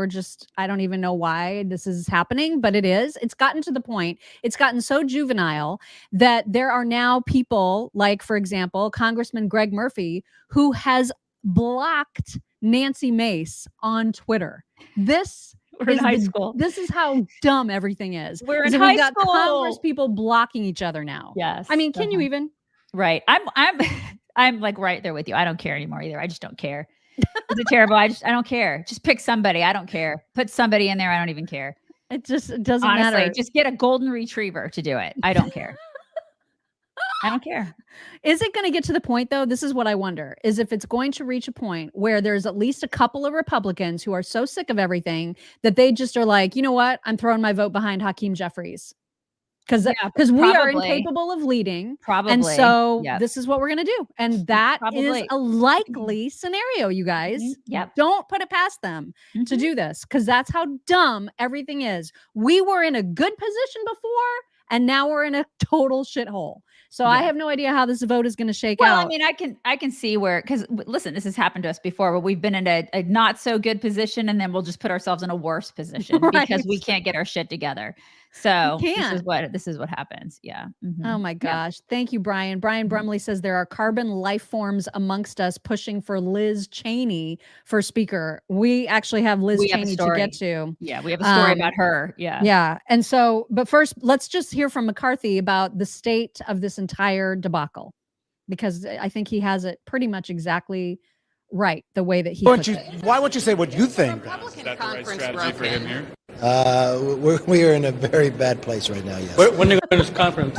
Speaker 2: I don't even know why this is happening, but it is. It's gotten to the point. It's gotten so juvenile that there are now people like, for example, Congressman Greg Murphy, who has blocked Nancy Mace on Twitter. We're in high school. This is how dumb everything is.
Speaker 1: We're in high school.
Speaker 2: Congress people blocking each other now.
Speaker 1: Yes.
Speaker 2: I mean, can you even?
Speaker 1: Right. I'm like right there with you. I don't care anymore either. I just don't care. Is it terrible? I don't care. Just pick somebody. I don't care. Put somebody in there. I don't even care.
Speaker 2: It doesn't
Speaker 1: Honestly,
Speaker 2: matter.
Speaker 1: Just get a golden retriever to do it. I don't care. I don't care.
Speaker 2: Is it going to get to the point, though? This is what I wonder, is if it's going to reach a point where there's at least a couple of Republicans who are so sick of everything that they just are like, you know what? I'm throwing my vote behind Hakeem Jeffries. Because we are incapable of leading.
Speaker 1: Probably.
Speaker 2: And so this is what we're going to do. And that is a likely scenario, you guys.
Speaker 1: Yep.
Speaker 2: Don't put it past them to do this, because that's how dumb everything is. We were in a good position before, and now we're in a total shithole. So I have no idea how this vote is going to shake out.
Speaker 1: Well, I mean, I can see where, because listen, this has happened to us before, where we've been in a not so good position, and then we'll just put ourselves in a worse position because we can't get our shit together. So this is what happens. Yeah. Mm-hmm.
Speaker 2: Oh my gosh. Yeah. Thank you, Brian. Brian Brumley says there are carbon life forms amongst us pushing for Liz Cheney for speaker. We actually have Liz Cheney to get to.
Speaker 1: Yeah. We have a story about her. Yeah.
Speaker 2: Yeah. And so, but first, let's just hear from McCarthy about the state of this entire debacle, because I think he has it pretty much exactly right the way that he puts it.
Speaker 23: Why won't you say what you think?
Speaker 24: Is that the right strategy for him here?
Speaker 23: We are in a very bad place right now, yes.
Speaker 24: When are you going to this conference?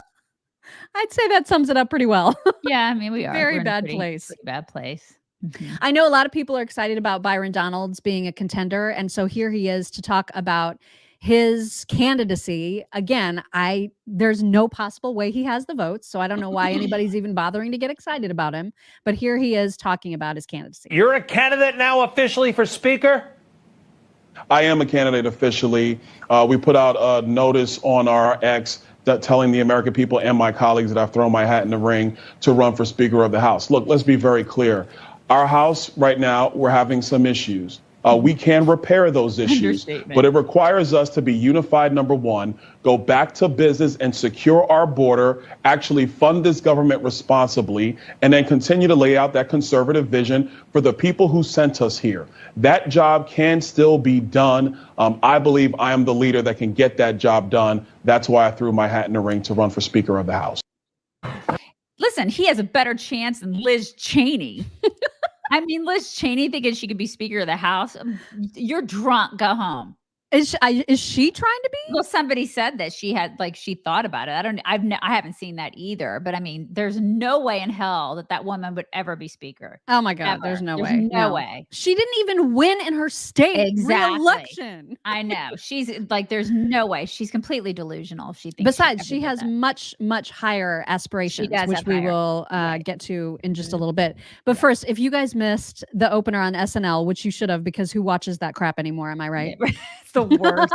Speaker 2: I'd say that sums it up pretty well.
Speaker 1: Yeah, I mean, we are.
Speaker 2: Very
Speaker 1: We're in a
Speaker 2: bad
Speaker 1: pretty
Speaker 2: place.
Speaker 1: bad place. Mhm.
Speaker 2: I know a lot of people are excited about Byron Donalds being a contender. And so here he is to talk about his candidacy. Again, there's no possible way he has the votes. So I don't know why anybody's even bothering to get excited about him. But here he is talking about his candidacy.
Speaker 3: You're a candidate now officially for Speaker?
Speaker 4: I am a candidate officially. We put out a notice on our X telling the American people and my colleagues that I've thrown my hat in the ring to run for Speaker of the House. Look, let's be very clear. Our House right now, we're having some issues. We can repair those issues, but it requires us to be unified, number one, go back to business and secure our border, actually fund this government responsibly, and then continue to lay out that conservative vision for the people who sent us here. That job can still be done. I believe I am the leader that can get that job done. That's why I threw my hat in the ring to run for Speaker of the House.
Speaker 1: Listen, he has a better chance than Liz Cheney. I mean, Liz Cheney thinking she could be Speaker of the House. You're drunk. Go home.
Speaker 2: Is she trying to be?
Speaker 1: Well, somebody said that she thought about it. I haven't seen that either. But I mean, there's no way in hell that woman would ever be Speaker.
Speaker 2: Oh my God,
Speaker 1: Ever.
Speaker 2: There's no
Speaker 1: way.
Speaker 2: She didn't even win in her state re-election.
Speaker 1: I know. She's like, there's no way. She's completely delusional if she thinks.
Speaker 2: Besides, she has much higher aspirations, which we will get to in just a little bit. But first, if you guys missed the opener on SNL, which you should have, because who watches that crap anymore? Am I right?
Speaker 1: It's the worst.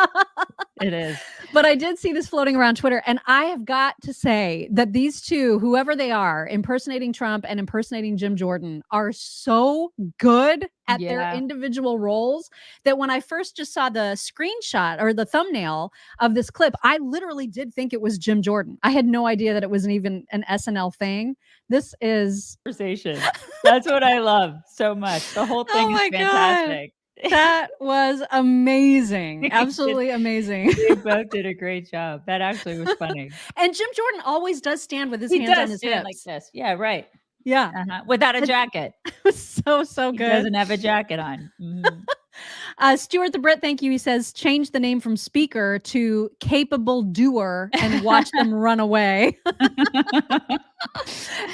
Speaker 1: It is.
Speaker 2: But I did see this floating around Twitter, and I have got to say that these two, whoever they are, impersonating Trump and impersonating Jim Jordan, are so good at their individual roles that when I first just saw the screenshot or the thumbnail of this clip, I literally did think it was Jim Jordan. I had no idea that it was even an SNL thing. This is
Speaker 1: conversation. That's what I love so much. The whole thing is fantastic.
Speaker 2: That was amazing. Absolutely amazing.
Speaker 1: They both did a great job. That actually was funny.
Speaker 2: And Jim Jordan always does stand with his hands on his hips.
Speaker 1: Like this. Yeah, right.
Speaker 2: Yeah.
Speaker 1: Without a jacket.
Speaker 2: So good.
Speaker 1: He doesn't have a jacket on. Mm-hmm.
Speaker 2: Stuart the Brit, thank you. He says, change the name from Speaker to Capable Doer and watch them run away.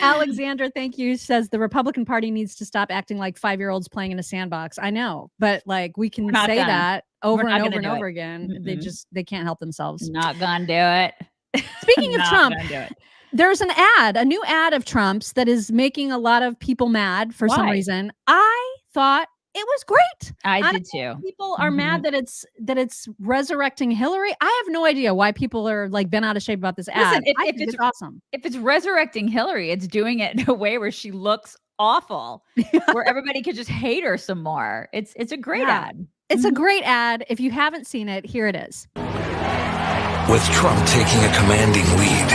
Speaker 2: Alexander, thank you, says the Republican Party needs to stop acting like 5-year-olds playing in a sandbox. I know, but like we can say that over and over and over again. Mm-hmm. They can't help themselves.
Speaker 1: Not gonna do it.
Speaker 2: Speaking of Trump, there's a new ad of Trump's that is making a lot of people mad for some reason. I thought it was great.
Speaker 1: I did too.
Speaker 2: People are mad that it's resurrecting Hillary. I have no idea why people are like bent out of shape about this ad. I think it's awesome.
Speaker 1: If it's resurrecting Hillary, it's doing it in a way where she looks awful, where everybody could just hate her some more. It's a great ad.
Speaker 2: It's a great ad. If you haven't seen it, here it is.
Speaker 5: With Trump taking a commanding lead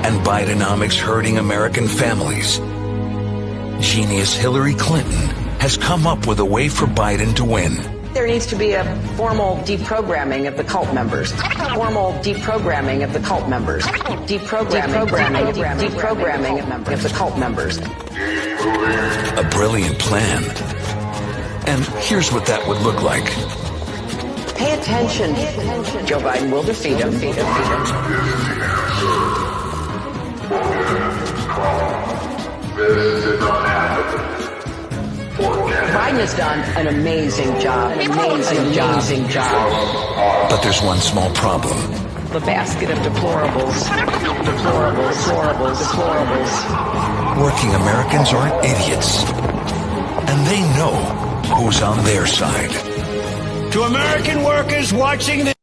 Speaker 5: and Bidenomics hurting American families, genius Hillary Clinton has come up with a way for Biden to win.
Speaker 23: There needs to be a formal deprogramming of the cult members. Formal deprogramming of the cult members. Deprogramming of the cult members.
Speaker 5: A brilliant plan. And here's what that would look like.
Speaker 23: Pay attention. Joe Biden will defeat him. Biden has done an amazing job.
Speaker 5: But there's one small problem.
Speaker 23: The basket of deplorables.
Speaker 5: Working Americans aren't idiots. And they know who's on their side.
Speaker 3: To American workers watching the...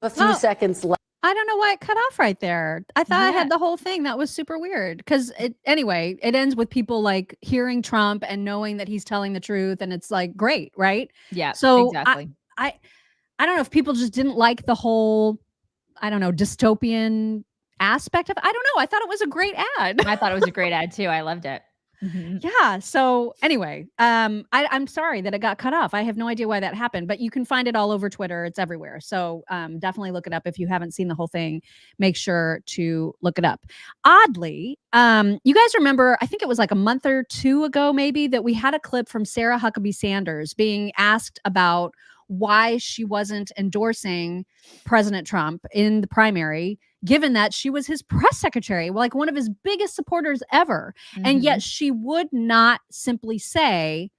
Speaker 6: A few seconds left.
Speaker 2: I don't know why it cut off right there. I thought I had the whole thing. That was super weird. Because it ends with people like hearing Trump and knowing that he's telling the truth, and it's like great, right?
Speaker 1: Yeah.
Speaker 2: So
Speaker 1: exactly.
Speaker 2: I don't know if people just didn't like the whole, I don't know, dystopian aspect of it. I don't know. I thought it was a great ad.
Speaker 1: I thought it was a great ad too. I loved it. Mm-hmm.
Speaker 2: Yeah. So anyway, I'm sorry that it got cut off. I have no idea why that happened, but you can find it all over Twitter. It's everywhere. So definitely look it up. If you haven't seen the whole thing, make sure to look it up. Oddly, you guys remember, I think it was like a month or two ago, maybe, that we had a clip from Sarah Huckabee Sanders being asked about why she wasn't endorsing President Trump in the primary, given that she was his press secretary, like one of his biggest supporters ever. And yet she would not simply say,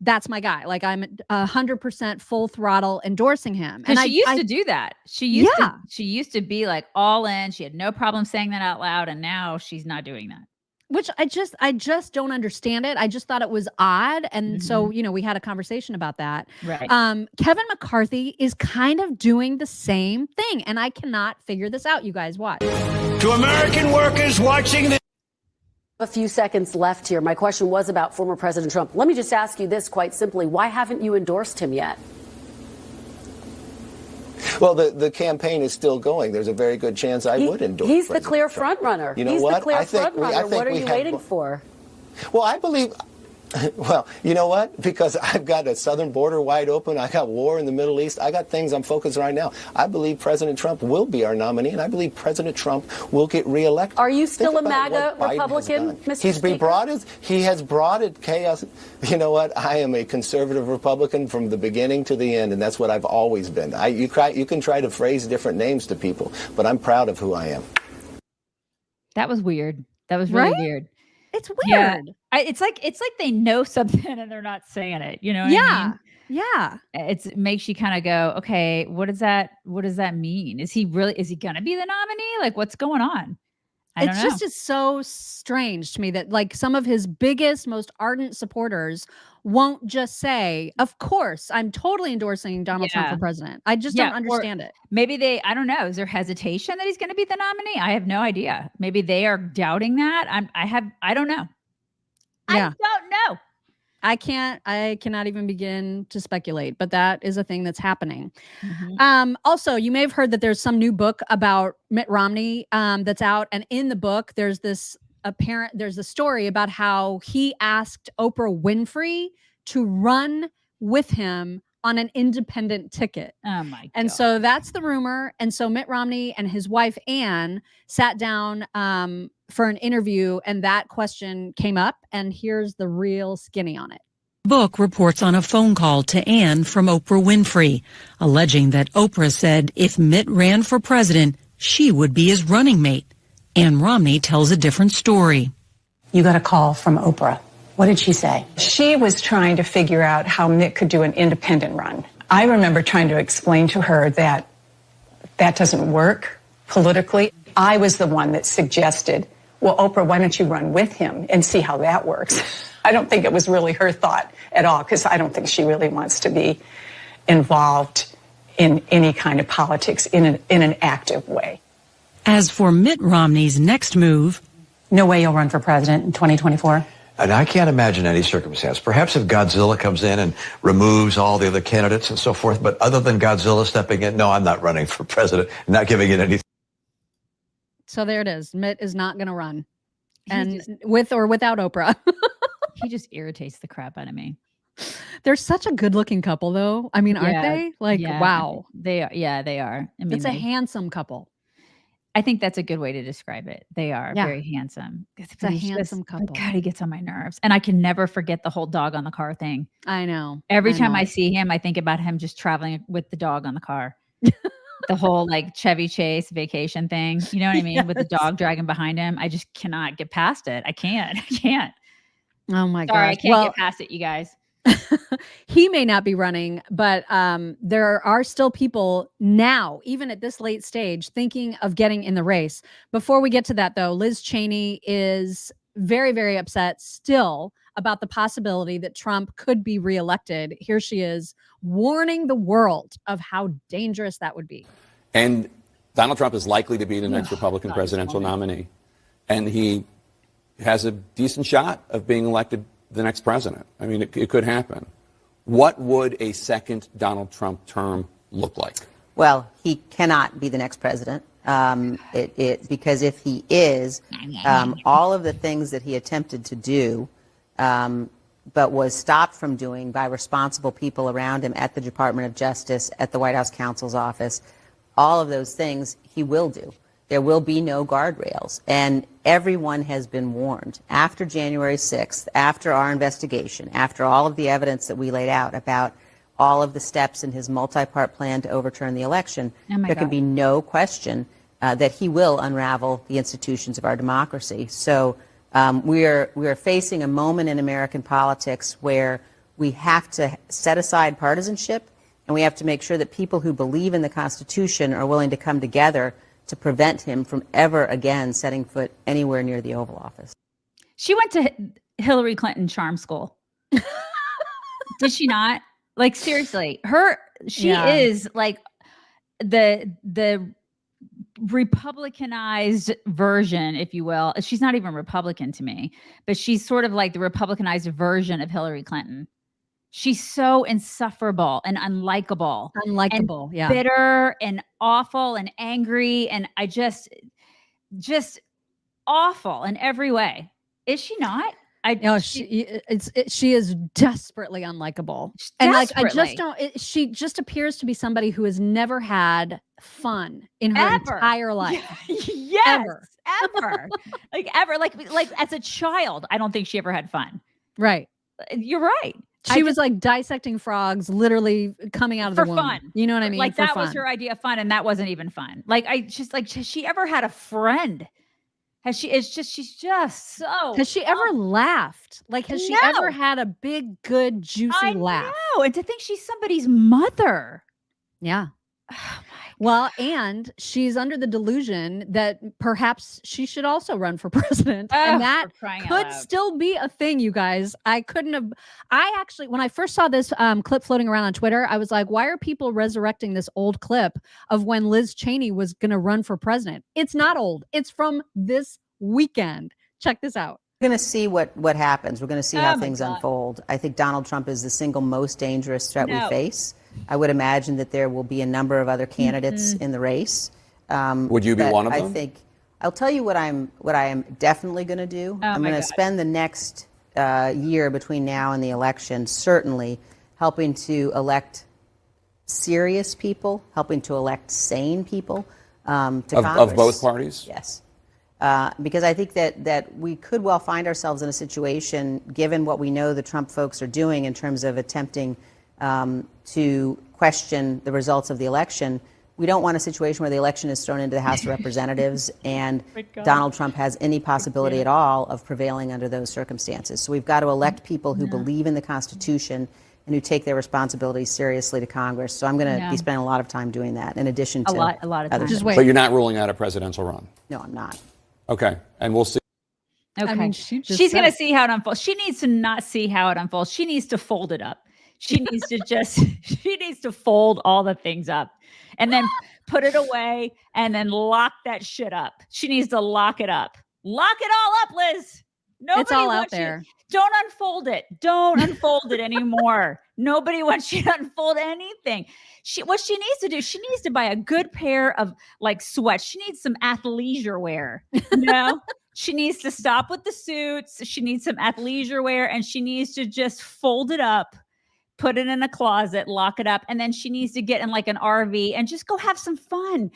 Speaker 2: that's my guy. Like, I'm 100% full throttle endorsing him.
Speaker 1: And she used to do that. She used to be like all in. She had no problem saying that out loud. And now she's not doing that.
Speaker 2: Which I just don't understand it. I just thought it was odd. And so, we had a conversation about that.
Speaker 1: Right.
Speaker 2: Kevin McCarthy is kind of doing the same thing. And I cannot figure this out. You guys watch.
Speaker 3: To American workers watching the
Speaker 6: A few seconds left here. My question was about former President Trump. Let me just ask you this quite simply. Why haven't you endorsed him yet?
Speaker 7: Well, the campaign is still going. There's a very good chance I would endorse
Speaker 6: He's
Speaker 7: President
Speaker 6: the clear
Speaker 7: Trump.
Speaker 6: front runner.
Speaker 7: You know
Speaker 6: He's
Speaker 7: what?
Speaker 6: the clear
Speaker 7: I think
Speaker 6: front runner. What are you waiting for?
Speaker 7: Well, I believe... Well, you know what? Because I've got a southern border wide open. I got war in the Middle East. I got things I'm focused on right now. I believe President Trump will be our nominee, and I believe President Trump will get reelected.
Speaker 6: Are you still a MAGA Republican, Mr. Speaker?
Speaker 7: He has brought it chaos. You know what? I am a conservative Republican from the beginning to the end, and that's what I've always been. You can try to phrase different names to people, but I'm proud of who I am.
Speaker 1: That was weird. That was really weird.
Speaker 2: It's weird.
Speaker 1: Yeah. It's like they know something and they're not saying it. You know what I mean?
Speaker 2: Yeah.
Speaker 1: It makes you kind of go, okay, what does that mean? Is he going to be the nominee? Like, what's going on? I don't know.
Speaker 2: It's so strange to me that like some of his biggest, most ardent supporters won't just say, of course, I'm totally endorsing Donald Trump for president. I just don't understand it.
Speaker 1: Maybe I don't know. Is there hesitation that he's going to be the nominee? I have no idea. Maybe they are doubting that. I don't know.
Speaker 2: Yeah.
Speaker 1: I don't know.
Speaker 2: I cannot even begin to speculate, but that is a thing that's happening. Also, you may have heard that there's some new book about Mitt Romney that's out. And in the book, there's a story about how he asked Oprah Winfrey to run with him on an independent ticket.
Speaker 1: Oh my God.
Speaker 2: And so that's the rumor. And so Mitt Romney and his wife, Ann, sat down for an interview, and that question came up. And here's the real skinny on it.
Speaker 8: Book reports on a phone call to Ann from Oprah Winfrey, alleging that Oprah said if Mitt ran for president, she would be his running mate. Ann Romney tells a different story.
Speaker 9: You got a call from Oprah. What did she say? She was trying to figure out how Mitt could do an independent run. I remember trying to explain to her that that doesn't work politically. I was the one that suggested, well, Oprah, why don't you run with him and see how that works? I don't think it was really her thought at all, because I don't think she really wants to be involved in any kind of politics in an active way.
Speaker 8: As for Mitt Romney's next move,
Speaker 9: no way you'll run for president in 2024.
Speaker 10: And I can't imagine any circumstance. Perhaps if Godzilla comes in and removes all the other candidates and so forth, but other than Godzilla stepping in, no, I'm not running for president, not giving it anything.
Speaker 2: So there it is. Mitt is not going to run. With or without Oprah.
Speaker 1: He just irritates the crap out of me.
Speaker 2: They're such a good-looking couple, though. I mean, aren't they? Like, wow.
Speaker 1: They are. Yeah, they are. I mean,
Speaker 2: it's a handsome couple.
Speaker 1: I think that's a good way to describe it. They are very handsome.
Speaker 2: It's a handsome couple.
Speaker 1: God, he gets on my nerves. And I can never forget the whole dog on the car thing.
Speaker 2: I know.
Speaker 1: Every time I see him, I think about him just traveling with the dog on the car. The whole like Chevy Chase vacation thing. You know what I mean? With the dog dragging behind him. I just cannot get past it. I can't.
Speaker 2: Oh my God.
Speaker 1: Sorry, I can't get past it, you guys.
Speaker 2: He may not be running, but there are still people now, even at this late stage, thinking of getting in the race. Before we get to that, though, Liz Cheney is very, very upset still about the possibility that Trump could be reelected. Here she is warning the world of how dangerous that would be.
Speaker 25: And Donald Trump is likely to be the next Republican presidential nominee. And he has a decent shot of being elected the next president. I mean, it could happen. What would a second Donald Trump term look like?
Speaker 26: Well, he cannot be the next president because if he is, all of the things that he attempted to do but was stopped from doing by responsible people around him at the Department of Justice, at the White House counsel's office, all of those things he will do. There will be no guardrails. And everyone has been warned. After January 6th, after our investigation, after all of the evidence that we laid out about all of the steps in his multi-part plan to overturn the election, there can be no question that he will unravel the institutions of our democracy. So we are facing a moment in American politics where we have to set aside partisanship, and we have to make sure that people who believe in the Constitution are willing to come together to prevent him from ever again setting foot anywhere near the Oval Office.
Speaker 1: She went to Hillary Clinton charm school. Did she not? Like, seriously, she is like the Republicanized version, if you will. She's not even Republican to me, but she's sort of like the Republicanized version of Hillary Clinton. She's so insufferable and unlikable.
Speaker 2: Unlikable,
Speaker 1: and bitter and awful and angry. And I just awful in every way. Is she not?
Speaker 2: She is desperately unlikable. And like, I just don't, she just appears to be somebody who has never had fun in her entire life.
Speaker 1: Yes, ever. Like ever. Like as a child, I don't think she ever had fun.
Speaker 2: Right.
Speaker 1: You're right.
Speaker 2: She was like dissecting frogs, literally coming out of the womb.
Speaker 1: Fun.
Speaker 2: You know what I mean?
Speaker 1: Like that was her idea of fun, and that wasn't even fun. Like has she ever had a friend? She's just so.
Speaker 2: Has she ever laughed? Like, has she ever had a big, good, juicy laugh?
Speaker 1: No, and to think she's somebody's mother.
Speaker 2: Yeah. Well, and she's under the delusion that perhaps she should also run for president. And that could still be a thing, you guys. I actually, when I first saw this clip floating around on Twitter, I was like, why are people resurrecting this old clip of when Liz Cheney was going to run for president? It's not old. It's from this weekend. Check this out.
Speaker 26: We're going to see what happens. We're going to see how things unfold. I think Donald Trump is the single most dangerous threat we face. I would imagine that there will be a number of other candidates in the race.
Speaker 25: Would you be one of them?
Speaker 26: I think I'll tell you what I am definitely going to do. I'm going to spend the next year between now and the election certainly helping to elect serious people, helping to elect sane people to Congress.
Speaker 25: Of both parties?
Speaker 26: Yes. Because I think that we could well find ourselves in a situation, given what we know the Trump folks are doing in terms of attempting to question the results of the election. We don't want a situation where the election is thrown into the House of Representatives and Donald Trump has any possibility at all of prevailing under those circumstances. So we've got to elect people who believe in the Constitution and who take their responsibilities seriously to Congress. So I'm going to be spending a lot of time doing that, in addition to
Speaker 1: a lot of time.
Speaker 25: But you're not ruling out a presidential run?
Speaker 26: No, I'm not.
Speaker 25: Okay, and we'll see.
Speaker 1: Okay,
Speaker 2: I mean,
Speaker 1: she's going to see how it unfolds. She needs to not see how it unfolds. She needs to fold it up. She needs to fold all the things up and then put it away and then lock that shit up. She needs to lock it up. Lock it all up, Liz. Nobody
Speaker 2: it's all out there.
Speaker 1: Don't unfold it. Don't unfold it anymore. Nobody wants you to unfold anything. What she needs to do, she needs to buy a good pair of like sweats. She needs some athleisure wear, you know? She needs to stop with the suits. She needs some athleisure wear and she needs to just fold it up, put it in a closet, lock it up, and then she needs to get in like an RV and just go have some fun.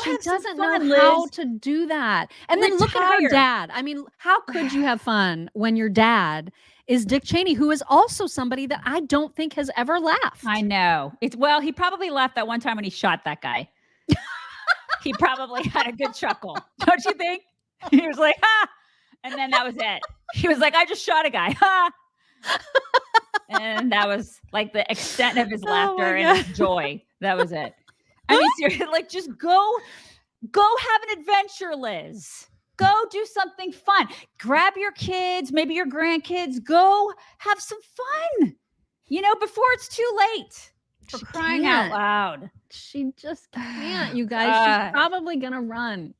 Speaker 2: She doesn't know
Speaker 1: Liz.
Speaker 2: how to do that. And then look at her dad. I mean, how could you have fun when your dad is Dick Cheney, who is also somebody that I don't think has ever laughed?
Speaker 1: I know. He probably laughed that one time when he shot that guy. He probably had a good chuckle. Don't you think? He was like, ha! And then that was it. He was like, I just shot a guy. Ha! And that was like the extent of his laughter and his joy. That was it. I mean, seriously, like just go have an adventure, Liz. Go do something fun. Grab your kids, maybe your grandkids. Go have some fun. You know, before it's too late. For crying out loud.
Speaker 2: She just can't, you guys. She's probably gonna run.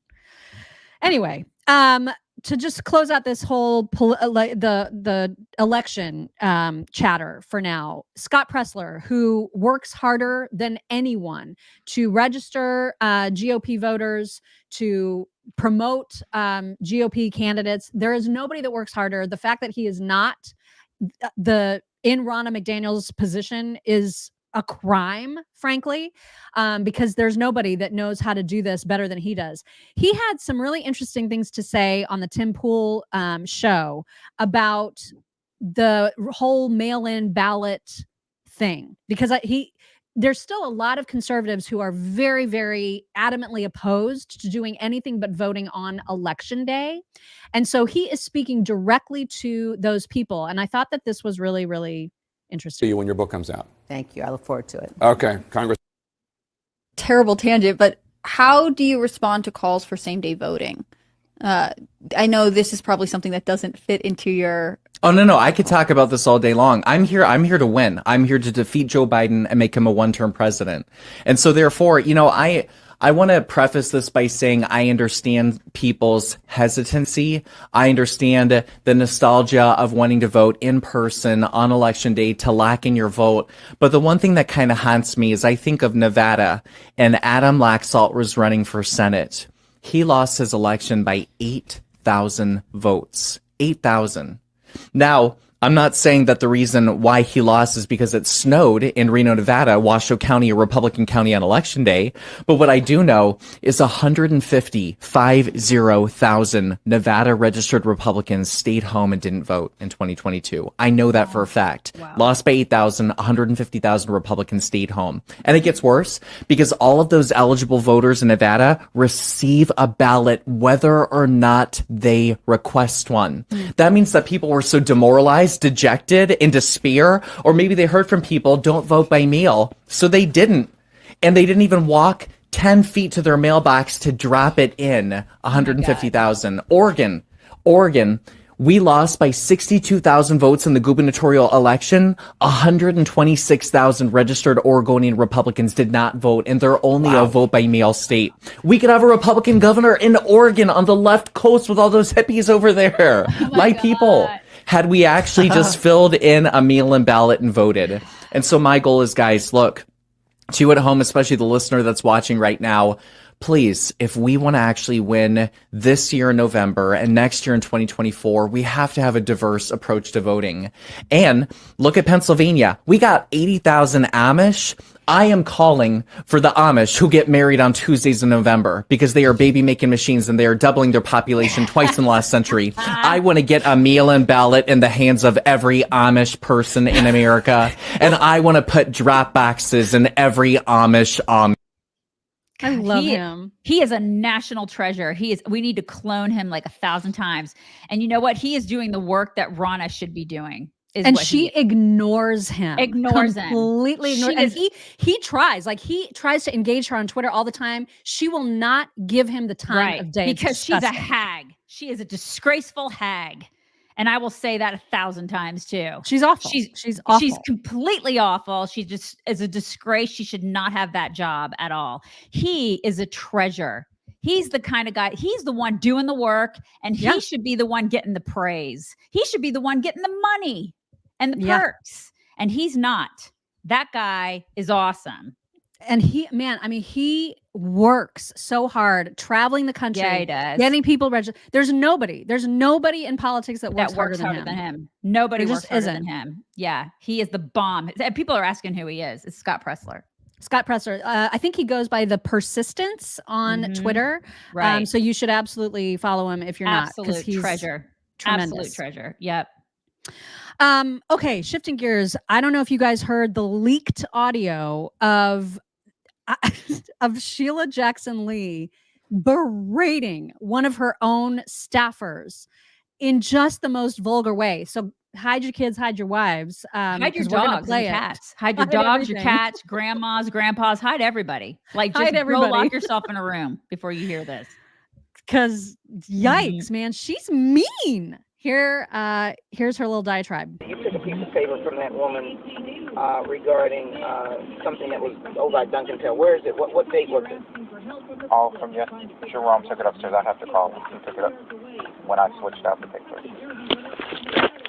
Speaker 2: Anyway, to just close out this whole the election chatter for now, Scott Pressler, who works harder than anyone to register GOP voters, to promote GOP candidates. There is nobody that works harder. The fact that he is not in Ronna McDaniel's position is a crime, frankly, because there's nobody that knows how to do this better than he does. He had some really interesting things to say on the Tim Pool show about the whole mail-in ballot thing, because there's still a lot of conservatives who are very, very adamantly opposed to doing anything but voting on election day. And so he is speaking directly to those people. And I thought that this was really, really interesting.
Speaker 25: See you when your book comes out.
Speaker 26: Thank you. I look forward to it.
Speaker 25: Okay, Congress.
Speaker 11: Terrible tangent, but how do you respond to calls for same-day voting? I know this is probably something that doesn't fit into your...
Speaker 12: Oh, no. I could talk about this all day long. I'm here to win. I'm here to defeat Joe Biden and make him a one-term president. And so therefore, I want to preface this by saying I understand people's hesitancy. I understand the nostalgia of wanting to vote in person on election day, to lack in your vote. But the one thing that kind of haunts me is I think of Nevada, and Adam Laxalt was running for Senate. He lost his election by 8,000 votes. 8,000. Now, I'm not saying that the reason why he lost is because it snowed in Reno, Nevada, Washoe County, a Republican county on election day. But what I do know is 150,000 Nevada registered Republicans stayed home and didn't vote in 2022. I know that for a fact. Wow. Lost by 8,000, 150,000 Republicans stayed home. And it gets worse because all of those eligible voters in Nevada receive a ballot whether or not they request one. That means that people were so demoralized, dejected, in despair, or maybe they heard from people, don't vote by mail, so they didn't. And they didn't even walk 10 feet to their mailbox to drop it in. 150,000. Oregon, we lost by 62,000 votes in the gubernatorial election. 126,000 registered Oregonian Republicans did not vote, and they're only a vote by mail state. We could have a Republican governor in Oregon on the left coast with all those hippies over there. My people. Had we actually just filled in a mail-in ballot and voted. And so my goal is, guys, look, to you at home, especially the listener that's watching right now, please, if we want to actually win this year in November and next year in 2024, we have to have a diverse approach to voting. And look at Pennsylvania. We got 80,000 Amish. I am calling for the Amish who get married on Tuesdays in November because they are baby making machines and they are doubling their population twice in the last century. I want to get a mail-in ballot in the hands of every Amish person in America. And I want to put drop boxes in every Amish
Speaker 2: I love him.
Speaker 1: He is a national treasure. We need to clone him like 1,000 times. And you know what? He is doing the work that Ronna should be doing.
Speaker 2: And she ignores him.
Speaker 1: Completely
Speaker 2: ignores. And he tries to engage her on Twitter all the time. She will not give him the time of day.
Speaker 1: Because she's a hag. She is a disgraceful hag. And I will say that 1,000 times too.
Speaker 2: She's awful. She's awful.
Speaker 1: She's completely awful. She just is a disgrace. She should not have that job at all. He is a treasure. He's the kind of guy, he's the one doing the work, and he should be the one getting the praise. He should be the one getting the money and the perks. And he's not. That guy is awesome.
Speaker 2: And he works so hard, traveling the country,
Speaker 1: he does.
Speaker 2: Getting people registered. There's nobody in politics that works harder than him.
Speaker 1: Nobody works harder than him. Yeah, he is the bomb. People are asking who he is. It's Scott Presler.
Speaker 2: I think he goes by the Persistence on Twitter.
Speaker 1: Right.
Speaker 2: So you should absolutely follow him if you're not.
Speaker 1: Absolute treasure.
Speaker 2: Tremendous.
Speaker 1: Absolute treasure. Yep.
Speaker 2: Okay, shifting gears. I don't know if you guys heard the leaked audio of Sheila Jackson Lee berating one of her own staffers in just the most vulgar way. So hide your kids, hide your wives.
Speaker 1: Hide your dogs and cats. Hide your dogs, your cats, grandmas, grandpas, hide everybody. Like just go lock yourself in a room before you hear this.
Speaker 2: Because yikes, man, she's mean. Here's her little diatribe.
Speaker 13: You took a piece of paper from that woman regarding something that was over by Duncan Tail. Where is it? What date was it?
Speaker 15: All from Jerome took it upstairs. I have to call him. He took it up when I switched out the paper.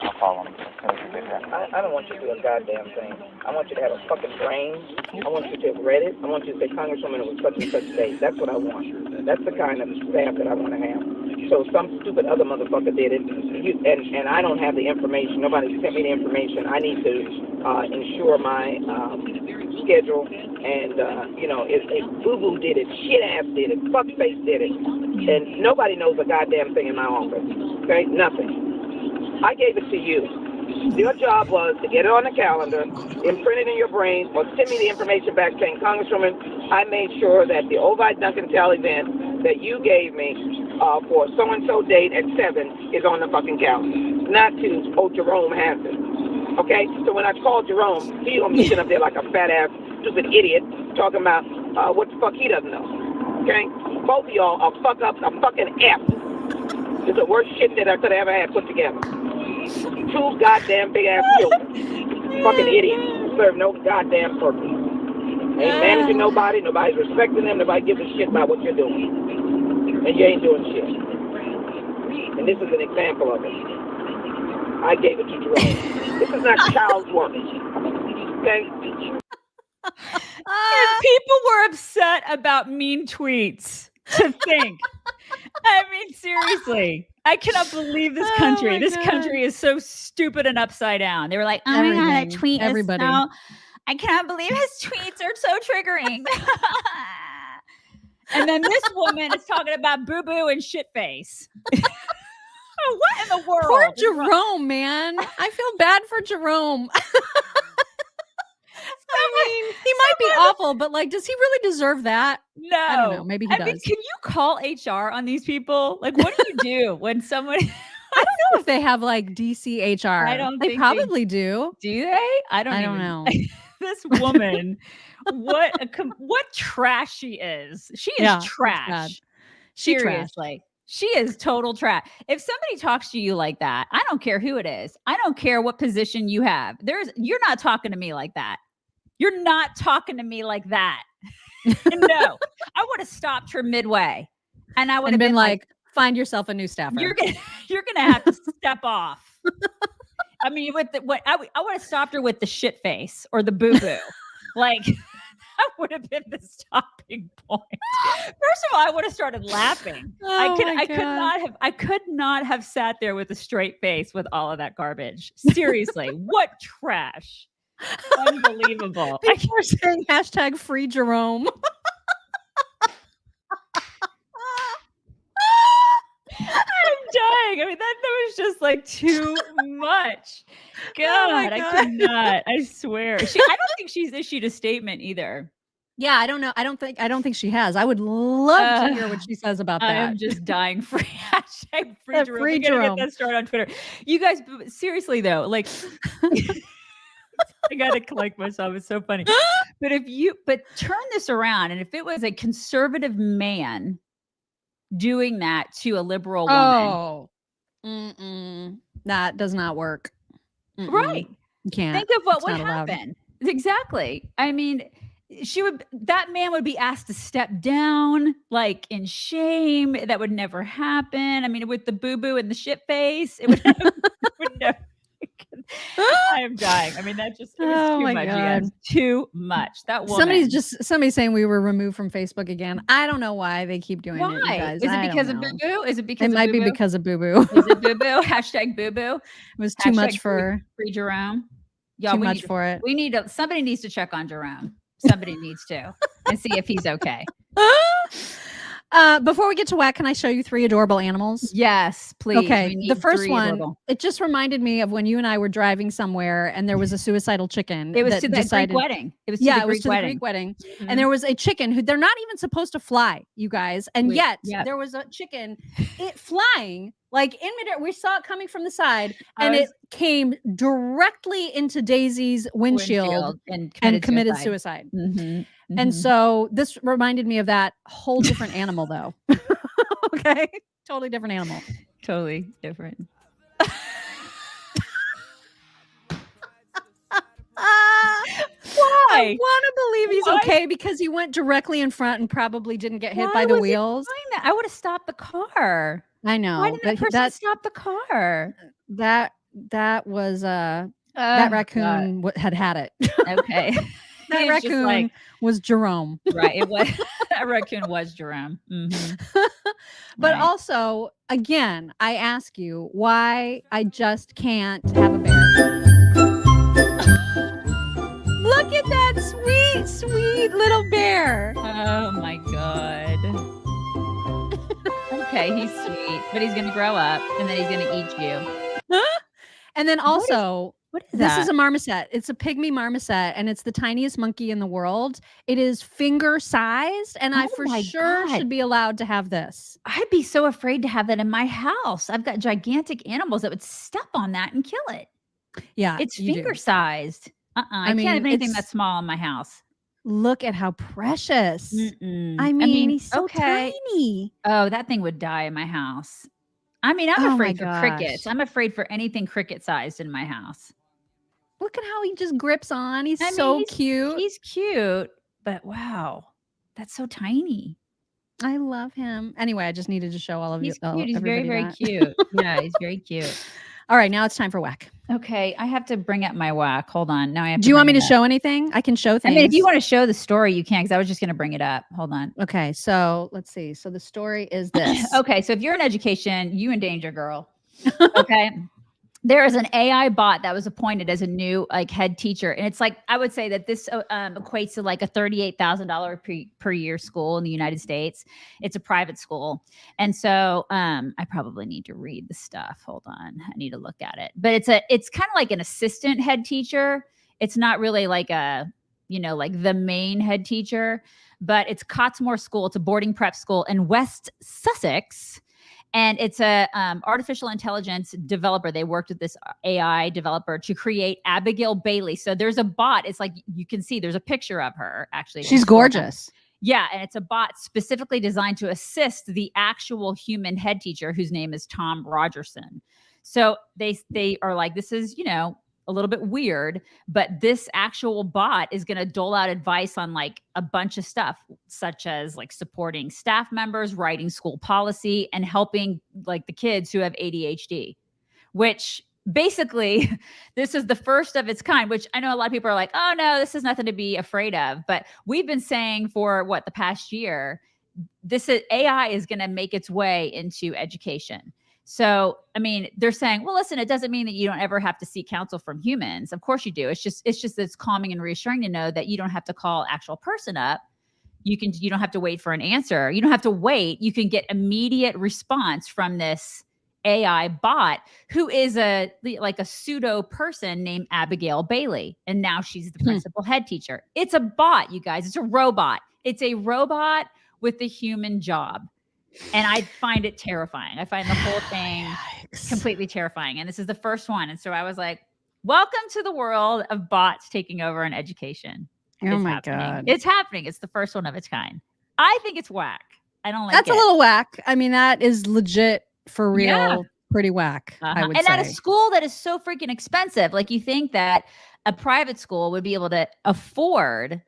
Speaker 15: I'll call him as soon as you get here.
Speaker 13: I don't want you to do a goddamn thing. I want you to have a fucking brain. I want you to have read it. I want you to say, Congresswoman, it was such and such date. That's what I want. That's the kind of staff that I want to have. So some stupid other motherfucker did it, and I don't have the information. Nobody sent me the information. I need to ensure my schedule. And, if Boo-Boo did it, shit-ass did it, fuckface did it, and nobody knows a goddamn thing in my office. Okay? Nothing. I gave it to you. Your job was to get it on the calendar, imprint it in your brain, or send me the information back saying, Congresswoman, I made sure that the Ovi Duncantel event that you gave me for so-and-so date at 7 is on the fucking calendar. Not to, Jerome has it. Okay? So when I called Jerome, he's going to be sitting up there like a fat-ass, stupid idiot talking about what the fuck he doesn't know. Okay? Both of y'all are a fucking F. It's the worst shit that I could have ever had put together. Two goddamn big-ass children. Fucking idiots. Serve no goddamn purpose. Ain't managing nobody. Nobody's respecting them. Nobody gives a shit about what you're doing. And you ain't doing shit. And this is an example of it. I gave it to Jerome. This is not child's work. Okay?
Speaker 1: And people were upset about mean tweets. To think. I mean, seriously. I cannot believe this country.
Speaker 2: Oh
Speaker 1: This
Speaker 2: God.
Speaker 1: country is so stupid and upside down. They were like, oh my God, that tweet
Speaker 2: Everybody.
Speaker 1: is so... I cannot believe his tweets are so triggering. And then this woman is talking about boo-boo and shit-face. What in the world?
Speaker 2: Poor Jerome, man. I feel bad for Jerome. I mean, he might be awful, but like, does he really deserve that?
Speaker 1: No.
Speaker 2: I don't know. Maybe he does.
Speaker 1: Mean, can you call HR on these people? Like, what do you do when someone...
Speaker 2: I don't know if they have like DCHR.
Speaker 1: I don't
Speaker 2: They
Speaker 1: think
Speaker 2: probably do.
Speaker 1: Do they? I don't
Speaker 2: know.
Speaker 1: This woman, what trash she is. She is
Speaker 2: Yeah, it's
Speaker 1: trash.
Speaker 2: bad. She trash.
Speaker 1: Seriously. She is total trash. If somebody talks to you like that, I don't care who it is. I don't care what position you have. You're not talking to me like that. You're not talking to me like that. No, I would have stopped her midway, and I would have
Speaker 2: been like, find yourself a new staffer.
Speaker 1: You're gonna have to step off. I mean, I would have stopped her with the shit face or the boo boo. Like, that would have been the stopping point. First of all, I would have started laughing. I could not have sat there with a straight face with all of that garbage. Seriously, what trash. Unbelievable.
Speaker 2: People are saying hashtag free Jerome.
Speaker 1: I'm dying. I mean, that was just like too much. God, I could not. I swear. I don't think she's issued a statement either.
Speaker 2: Yeah, I don't know. I don't think she has. I would love to hear what she says about that.
Speaker 1: I am just dying for hashtag free Jerome.
Speaker 2: Free
Speaker 1: We're gonna
Speaker 2: Jerome.
Speaker 1: get that started on Twitter. You guys, seriously though, like I gotta collect myself. It's so funny. But turn this around, and if it was a conservative man doing that to a liberal woman,
Speaker 2: that does not work.
Speaker 1: Right?
Speaker 2: You can't.
Speaker 1: Think of what
Speaker 2: It's
Speaker 1: would
Speaker 2: not allowed.
Speaker 1: happen. Exactly. I mean, that man would be asked to step down, like in shame. That would never happen. I mean, with the boo boo and the shit face, it would never. I am dying. I mean, that just it was too much. Again. Too much. That woman.
Speaker 2: Somebody's saying we were removed from Facebook again. I don't know why they keep doing it. You guys.
Speaker 1: Is it because of boo boo? Is it because
Speaker 2: it might be because of boo boo?
Speaker 1: Is it boo boo? Hashtag boo boo.
Speaker 2: It was too much for
Speaker 1: free Jerome. Y'all,
Speaker 2: too much for it.
Speaker 1: We need somebody needs to check on Jerome. Somebody needs to and see if he's okay.
Speaker 2: Before we get to whack, can I show you 3 adorable animals?
Speaker 1: Yes, please.
Speaker 2: Okay. The first one, it just reminded me of when you and I were driving somewhere and there was a suicidal chicken.
Speaker 1: It was to the Greek wedding. It was to the Greek wedding.
Speaker 2: Mm-hmm. And there was a chicken who they're not even supposed to fly, you guys. And yet there was a chicken flying like in midair. We saw it coming from the side and it came directly into Daisy's windshield and committed suicide.
Speaker 1: Mm-hmm.
Speaker 2: And so this reminded me of that whole different animal, though. Okay. Totally different animal.
Speaker 1: Totally different.
Speaker 2: Why? I want to believe he's okay because he went directly in front and probably didn't get hit by the wheels.
Speaker 1: I would have stopped the car.
Speaker 2: I know.
Speaker 1: Why didn't that person stop the car?
Speaker 2: That was that raccoon had it.
Speaker 1: Okay.
Speaker 2: That raccoon was Jerome.
Speaker 1: Right. It was that raccoon was Jerome. Mm-hmm.
Speaker 2: But also, again, I ask you why I just can't have a bear. Look at that sweet, sweet little bear.
Speaker 1: Oh my God. Okay, he's sweet, but he's gonna grow up and then he's gonna eat you.
Speaker 2: And then also,
Speaker 1: what is
Speaker 2: this
Speaker 1: that?
Speaker 2: is a marmoset. It's a pygmy marmoset, and it's the tiniest monkey in the world. It is finger sized, and I
Speaker 1: Oh
Speaker 2: for
Speaker 1: my
Speaker 2: sure
Speaker 1: God.
Speaker 2: should be allowed to have this.
Speaker 1: I'd be so afraid to have that in my house. I've got gigantic animals that would step on that and kill it.
Speaker 2: Yeah,
Speaker 1: It's
Speaker 2: you
Speaker 1: finger
Speaker 2: do.
Speaker 1: sized. I
Speaker 2: mean,
Speaker 1: can't have anything
Speaker 2: it's-
Speaker 1: that's small in my house.
Speaker 2: Look at how precious.
Speaker 1: Mm-mm.
Speaker 2: I mean, he's so
Speaker 1: okay.
Speaker 2: tiny.
Speaker 1: Oh, that thing would die in my house. I mean, I'm
Speaker 2: Oh my
Speaker 1: afraid for crickets.
Speaker 2: gosh.
Speaker 1: I'm afraid for anything cricket sized in my house.
Speaker 2: Look at how he just grips on. He's
Speaker 1: I mean,
Speaker 2: so cute.
Speaker 1: He's cute, but wow, that's so tiny.
Speaker 2: I love him. Anyway, I just needed to show all of you.
Speaker 1: He's cute. He's very,
Speaker 2: everybody
Speaker 1: very
Speaker 2: that.
Speaker 1: cute. Yeah, he's very cute.
Speaker 2: All right, now it's time for whack.
Speaker 1: Okay, I have to bring up my whack. Hold on. Now I have.
Speaker 2: Do you want me
Speaker 1: bring
Speaker 2: to
Speaker 1: it
Speaker 2: show
Speaker 1: up.
Speaker 2: anything? I can show things.
Speaker 1: I mean, if you want to show the story, you can, because I was just going to bring it up. Hold on.
Speaker 2: Okay, so let's see. So the story is this.
Speaker 1: Okay, so if you're in education, you in danger, girl. Okay. There is an AI bot that was appointed as a new head teacher. And it's like, I would say that this equates to like a $38,000 per year school in the United States. It's a private school. And so I probably need to read the stuff. Hold on. I need to look at it. But it's kind of like an assistant head teacher. It's not really like like the main head teacher, but it's Cottesmore School. It's a boarding prep school in West Sussex. And it's a artificial intelligence developer. They worked with this AI developer to create Abigail Bailey. So there's a bot. It's like you can see there's a picture of her actually.
Speaker 2: She's gorgeous.
Speaker 1: Yeah, and it's a bot specifically designed to assist the actual human head teacher whose name is Tom Rogerson. So they are like, this is, a little bit weird, but this actual bot is going to dole out advice on like a bunch of stuff, such as like supporting staff members, writing school policy, and helping like the kids who have ADHD, which basically this is the first of its kind, which I know a lot of people are like, oh no, this is nothing to be afraid of. But we've been saying for the past year, AI is going to make its way into education. So, I mean, they're saying, well, listen, it doesn't mean that you don't ever have to seek counsel from humans. Of course you do. It's just that it's calming and reassuring to know that you don't have to call actual person up. You don't have to wait for an answer. You don't have to wait. You can get immediate response from this AI bot who is a pseudo person named Abigail Bailey. And now she's the principal head teacher. It's a bot, you guys. It's a robot. It's a robot with the human job. And I find it terrifying. I find the whole thing completely terrifying. And this is the first one. And so I was like, welcome to the world of bots taking over in education.
Speaker 2: Oh my God.
Speaker 1: It's happening. It's the first one of its kind. I think it's whack. I don't like
Speaker 2: That's
Speaker 1: it.
Speaker 2: a little whack. I mean, that is legit for real.
Speaker 1: Yeah.
Speaker 2: Pretty whack, I would
Speaker 1: and
Speaker 2: say.
Speaker 1: at a school that is so freaking expensive, like you think that a private school would be able to afford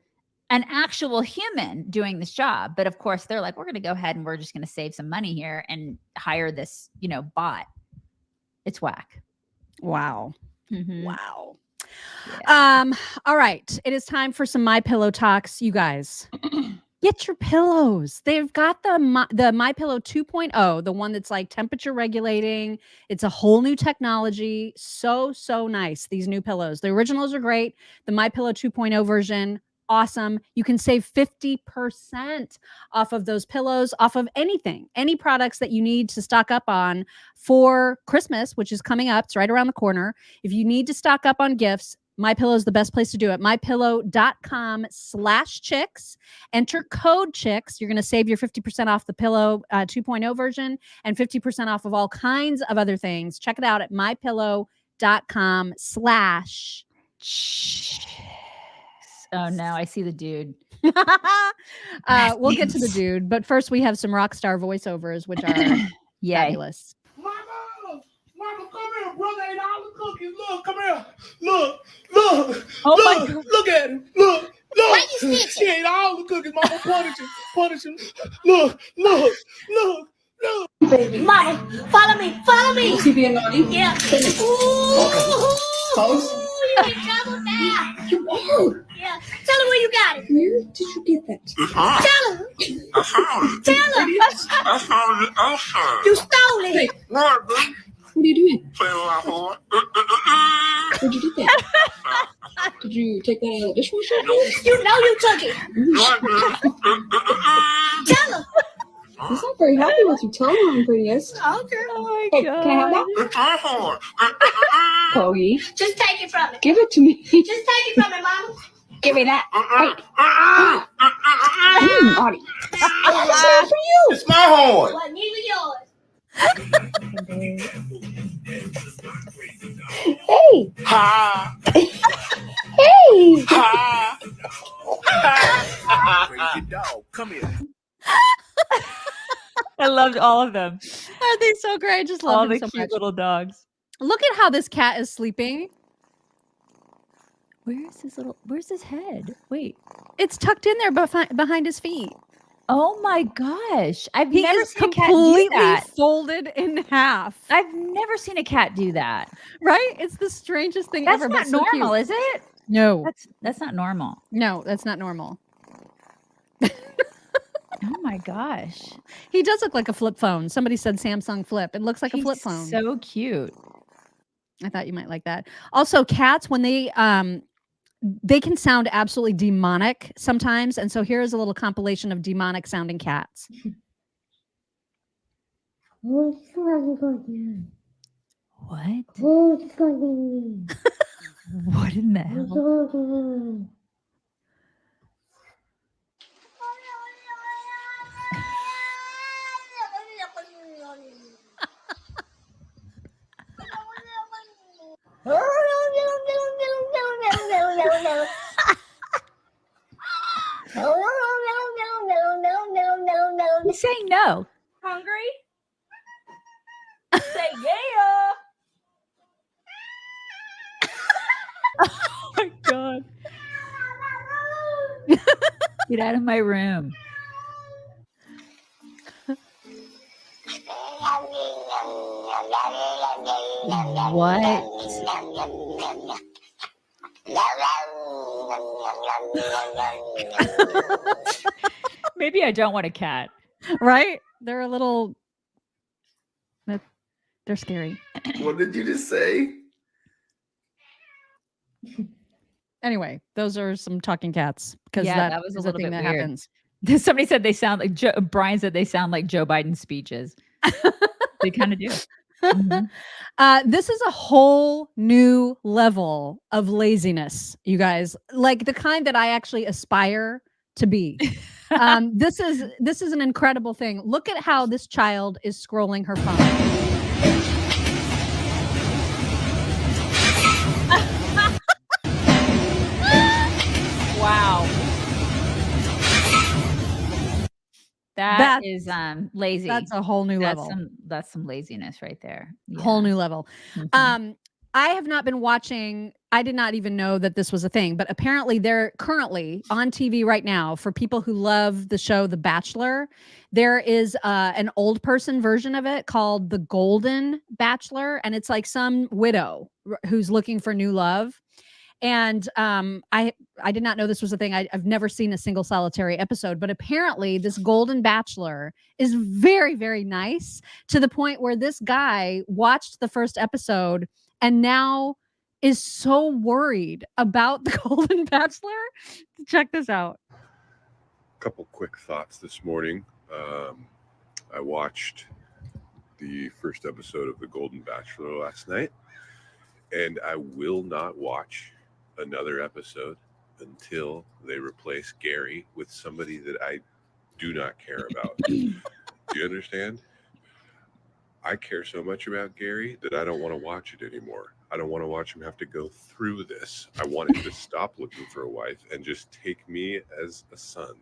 Speaker 1: an actual human doing this job. But of course, they're like, we're going to go ahead and we're just going to save some money here and hire this, bot. It's whack.
Speaker 2: Wow.
Speaker 1: Mm-hmm.
Speaker 2: Wow. Yeah. All right. It is time for some MyPillow talks, you guys. Get your pillows. They've got the MyPillow 2.0, the one that's like temperature regulating. It's a whole new technology. So nice. These new pillows. The originals are great. The MyPillow 2.0 version, awesome. You can save 50% off of those pillows, off of anything, any products that you need to stock up on for Christmas, which is coming up. It's right around the corner. If you need to stock up on gifts, MyPillow is the best place to do it. MyPillow.com/chicks. Enter code chicks. You're going to save your 50% off the Pillow 2.0 version and 50% off of all kinds of other things. Check it out at MyPillow.com/chicks.
Speaker 1: Oh no, I see the dude.
Speaker 2: We'll get to the dude, but first we have some rock star voiceovers, which are fabulous.
Speaker 3: Mama, come here, brother. Ate all the cookies. Look, come here. Look. Look at him. Look.
Speaker 14: Why you snitching?
Speaker 3: He ate all the cookies. Mama, punish him. Look.
Speaker 14: Baby. Mama, follow me.
Speaker 16: Is he being naughty?
Speaker 14: Yeah. Ooh.
Speaker 16: Pose.
Speaker 14: You're in trouble now.
Speaker 16: You are.
Speaker 14: Yeah. Tell him where you got it.
Speaker 16: Where did you get that?
Speaker 14: Tell him. You stole it.
Speaker 16: Hey. What are you doing? Where'd you get that? Did you take that out of the dishwasher?
Speaker 14: You know you took it. Tell him.
Speaker 16: He's not very happy with you. Tell him how pretty is.
Speaker 14: Okay.
Speaker 1: Oh my
Speaker 16: Hey,
Speaker 1: god.
Speaker 16: can I have that?
Speaker 14: It's my horn.
Speaker 16: Kogi,
Speaker 14: Just take it from me.
Speaker 16: give it to me.
Speaker 14: Just take it from me, Mama.
Speaker 16: Give me that. Hey. Naughty. I said it for you.
Speaker 14: It's my horn. Well, neither yours.
Speaker 16: Hey.
Speaker 14: Ha.
Speaker 16: Hey.
Speaker 14: Ha. Crazy dog. Come here.
Speaker 1: I loved all of them.
Speaker 2: Aren't they so great? I just love
Speaker 1: All
Speaker 2: them
Speaker 1: the
Speaker 2: so
Speaker 1: cute
Speaker 2: much.
Speaker 1: little dogs.
Speaker 2: Look at how this cat is sleeping.
Speaker 1: Where's his head? Wait.
Speaker 2: It's tucked in there behind his feet.
Speaker 1: Oh my gosh. I've
Speaker 2: He
Speaker 1: never
Speaker 2: is
Speaker 1: seen a cat do
Speaker 2: completely
Speaker 1: that.
Speaker 2: folded in half.
Speaker 1: I've never seen a cat do that.
Speaker 2: Right? It's the strangest thing
Speaker 1: That's
Speaker 2: ever.
Speaker 1: not
Speaker 2: but so
Speaker 1: normal,
Speaker 2: cute.
Speaker 1: is it?
Speaker 2: No.
Speaker 1: That's not normal.
Speaker 2: No, that's not normal.
Speaker 1: Oh my gosh.
Speaker 2: He does look like a flip phone. Somebody said Samsung Flip. It looks like a flip phone.
Speaker 1: So cute.
Speaker 2: I thought you might like that. Also, cats, when they can sound absolutely demonic sometimes. And so here is a little compilation of demonic sounding cats.
Speaker 1: What? What in the hell? He's saying no.
Speaker 14: Hungry? Say yeah.
Speaker 1: Oh my god. Get out of my room. What? Maybe I don't want a cat.
Speaker 2: Right? They're a little. They're scary.
Speaker 3: What did you just say?
Speaker 2: Anyway, those are some talking cats because
Speaker 1: Yeah,
Speaker 2: that
Speaker 1: was a
Speaker 2: is
Speaker 1: little
Speaker 2: thing
Speaker 1: bit
Speaker 2: that
Speaker 1: weird.
Speaker 2: happens.
Speaker 1: Somebody said they sound like Brian said they sound like Joe Biden's speeches. They kind of do.
Speaker 2: This is a whole new level of laziness, you guys. Like the kind that I actually aspire to be. This is an incredible thing. Look at how this child is scrolling her phone.
Speaker 1: Wow. That is lazy.
Speaker 2: That's a whole new level.
Speaker 1: That's some laziness right there. Yeah.
Speaker 2: Whole new level.
Speaker 1: Mhm.
Speaker 2: I have not been watching. I did not even know that this was a thing, but apparently they're currently on TV right now for people who love the show The Bachelor. There is an old person version of it called The Golden Bachelor, and it's like some widow who's looking for new love. And I did not know this was a thing. I've never seen a single solitary episode, but apparently this Golden Bachelor is very, very nice to the point where this guy watched the first episode and now is so worried about the Golden Bachelor. Check this out.
Speaker 17: Couple quick thoughts this morning. I watched the first episode of The Golden Bachelor last night, and I will not watch another episode until they replace Gary with somebody that I do not care about. Do you understand? I care so much about Gary that I don't want to watch it anymore. I don't want to watch him have to go through this. I want him to stop looking for a wife and just take me as a son.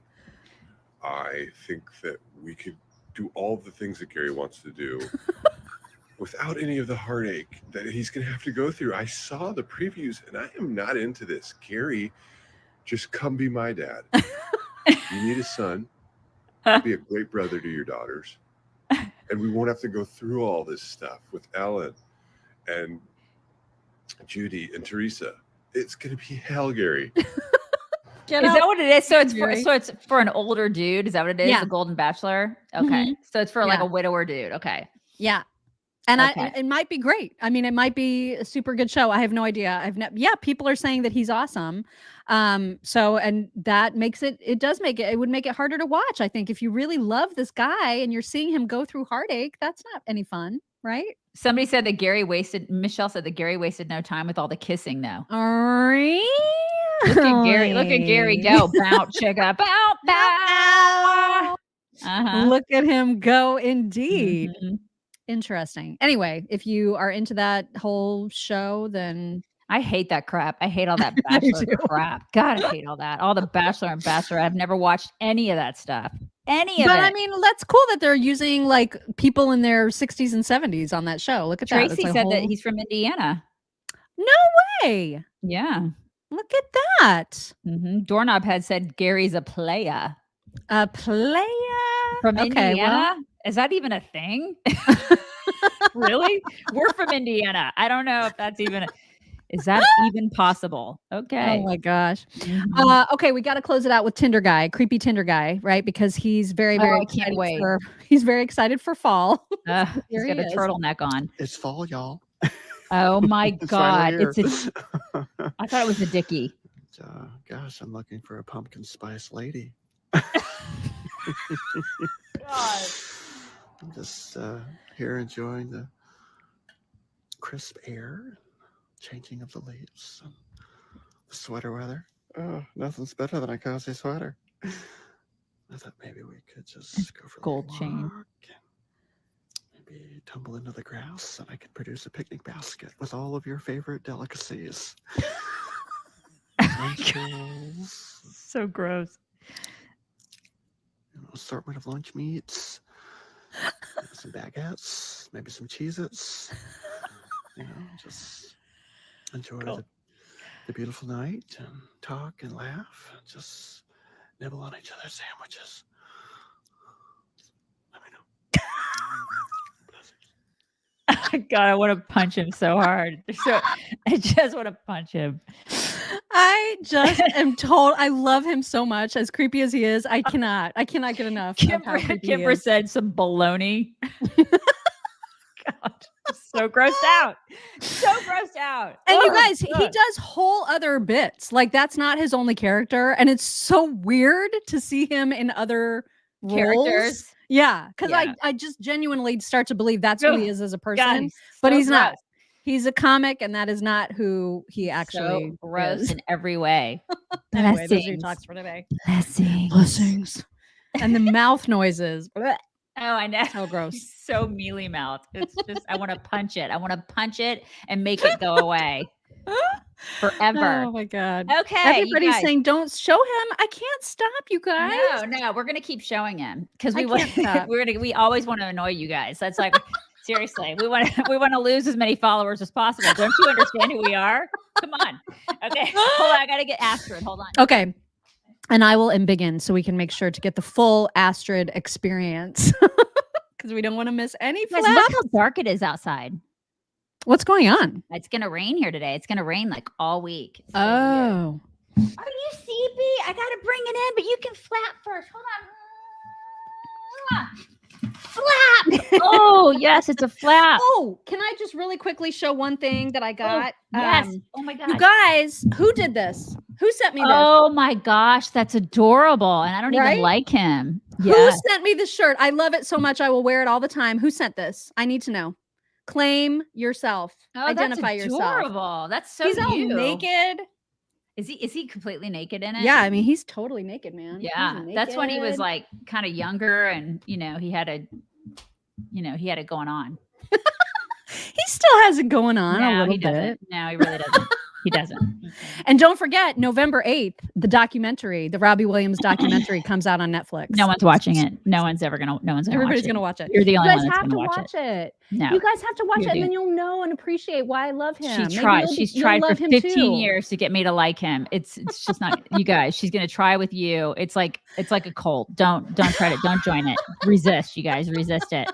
Speaker 17: I think that we could do all the things that Gary wants to do without any of the heartache that he's going to have to go through. I saw the previews and I am not into this. Gary, just come be my dad. You need a son. Be a great brother to your daughters. And we won't have to go through all this stuff with Ellen and Judy and Teresa. It's going to be hell, Gary.
Speaker 1: Is that what it is? So it's for an older dude. Is that what it is?
Speaker 2: Yeah.
Speaker 1: The Golden Bachelor. Okay.
Speaker 2: Mhm.
Speaker 1: So it's for like
Speaker 2: Yeah.
Speaker 1: a widower dude. Okay.
Speaker 2: Yeah. And
Speaker 1: Okay.
Speaker 2: it might be great. I mean, it might be a super good show. I have no idea. People are saying that he's awesome. So, and that makes it would make it harder to watch. I think if you really love this guy and you're seeing him go through heartache, that's not any fun, right?
Speaker 1: Somebody said that Michelle said that Gary wasted no time with all the kissing though.
Speaker 2: Really?
Speaker 1: Look at Gary go. Bounce, chicka, bounce, bounce. Uh-huh.
Speaker 2: Look at him go, indeed.
Speaker 1: Mm-hmm.
Speaker 2: Interesting. Anyway, if you are into that whole show, then
Speaker 1: I hate that crap. I hate all that Bachelor crap. God, I hate all that. All the Bachelor and Bachelor. I've never watched any of that stuff. Any of it.
Speaker 2: But I mean, that's cool that they're using like people in their 60s and 70s on that show. Look at that.
Speaker 1: Tracy said that he's from Indiana.
Speaker 2: No way.
Speaker 1: Yeah.
Speaker 2: Look at that.
Speaker 1: Mm-hmm. Doorknob had said Gary's a playa.
Speaker 2: A playa?
Speaker 1: From
Speaker 2: Okay,
Speaker 1: Indiana? Is that even a thing? Really? We're from Indiana. I don't know if that's even is that even possible? Okay.
Speaker 2: Oh my gosh.
Speaker 1: Mm-hmm.
Speaker 2: Okay, we got to close it out with Tinder guy, creepy Tinder guy, right? Because he's very, very
Speaker 1: I can't wait.
Speaker 2: He's very excited for fall.
Speaker 1: He's got a turtleneck on.
Speaker 18: It's fall, y'all.
Speaker 1: Oh my God.
Speaker 18: finally
Speaker 1: It's I thought it was a dickie.
Speaker 18: Gosh, I'm looking for a pumpkin spice lady.
Speaker 1: God.
Speaker 18: I'm just here enjoying the crisp air, changing of the leaves, and the sweater weather. Oh, nothing's better than a cozy sweater. I thought maybe we could just go for a
Speaker 1: gold
Speaker 18: little
Speaker 1: chain.
Speaker 18: walk and maybe tumble into the grass, and I could produce a picnic basket with all of your favorite delicacies. Vegetables,
Speaker 1: So gross.
Speaker 18: assortment of lunch meats, some baguettes, maybe some Cheez-Its. Just enjoy the beautiful night and talk and laugh and just nibble on each other's sandwiches. Let me know.
Speaker 1: God, I want to punch him so hard. I just want to punch him.
Speaker 2: I just am told I love him so much. As creepy as he is, I cannot get enough.
Speaker 1: Kimber said some baloney. God, so grossed out. So grossed out.
Speaker 2: And you guys, he does whole other bits. Like that's not his only character, and it's so weird to see him in other
Speaker 1: Characters.
Speaker 2: roles. Yeah, because I just genuinely start to believe that's who he is as a person,
Speaker 1: God,
Speaker 2: but
Speaker 1: so
Speaker 2: he's not.
Speaker 1: gross.
Speaker 2: He's a comic, and that is not who he actually
Speaker 1: So gross
Speaker 2: is.
Speaker 1: in every way.
Speaker 2: Anyway, those are your talks for today.
Speaker 1: Blessings.
Speaker 2: And the mouth noises.
Speaker 1: Oh, I know.
Speaker 2: So gross.
Speaker 1: He's so mealy mouthed. It's just I want to punch it. I want to punch it and make it go away forever.
Speaker 2: Oh my God.
Speaker 1: Okay.
Speaker 2: Everybody's
Speaker 1: you guys.
Speaker 2: saying don't show him. I can't stop you guys.
Speaker 1: No, we're gonna keep showing him because
Speaker 2: I
Speaker 1: we want.
Speaker 2: can't stop.
Speaker 1: We always want to annoy you guys. That's like seriously, we want to lose as many followers as possible. Don't you understand who we are? Come on. Okay, hold on. I gotta get Astrid. Hold on.
Speaker 2: Okay. And I will begin so we can make sure to get the full Astrid experience because we don't want to miss any
Speaker 1: Guys,
Speaker 2: flash.
Speaker 1: look how dark it is outside.
Speaker 2: What's going on?
Speaker 1: It's gonna rain here today. It's gonna rain like all week. It's so
Speaker 2: Oh.
Speaker 1: weird. Are you sleepy? I gotta bring it in, but you can flap first. Hold on. Flap. Oh yes, it's a flap.
Speaker 2: Oh, can I just really quickly show one thing that I got?
Speaker 1: Yes. Oh my God.
Speaker 2: You guys, who did this? Who sent me this?
Speaker 1: Oh my gosh, that's adorable. And I don't
Speaker 2: Right?
Speaker 1: even like him.
Speaker 2: Who sent me this shirt? I love it so much. I will wear it all the time. Who sent this? I need to know. Claim yourself.
Speaker 1: Oh,
Speaker 2: Identify
Speaker 1: that's
Speaker 2: yourself.
Speaker 1: adorable. That's so
Speaker 2: He's all
Speaker 1: you.
Speaker 2: naked.
Speaker 1: Is he completely naked in it?
Speaker 2: Yeah, I mean, he's totally naked, man.
Speaker 1: Yeah.
Speaker 2: He's
Speaker 1: That's when he was
Speaker 2: naked.
Speaker 1: like kind of younger and he had it going on.
Speaker 2: He still has it going on a
Speaker 1: No,
Speaker 2: little
Speaker 1: he doesn't.
Speaker 2: bit.
Speaker 1: No, he really doesn't. He doesn't.
Speaker 2: And don't forget, November 8th, the documentary, the Robbie Williams documentary comes out on Netflix.
Speaker 1: No one's watching it. Everybody's gonna
Speaker 2: Everybody's going to watch it.
Speaker 1: You're the only
Speaker 2: you
Speaker 1: one
Speaker 2: guys
Speaker 1: that's
Speaker 2: have
Speaker 1: gonna
Speaker 2: to
Speaker 1: watch it.
Speaker 2: it.
Speaker 1: No.
Speaker 2: You guys have to watch
Speaker 1: You're
Speaker 2: it, and
Speaker 1: the-
Speaker 2: then you'll know and appreciate why I love him.
Speaker 1: She
Speaker 2: Maybe
Speaker 1: tried.
Speaker 2: you'll-
Speaker 1: She's
Speaker 2: you'll
Speaker 1: tried for
Speaker 2: love him
Speaker 1: 15
Speaker 2: too.
Speaker 1: years to get me to like him. It's just not. You guys, she's gonna try with you. It's like a cult. Don't try to. Don't join it. Resist, you guys. Resist it.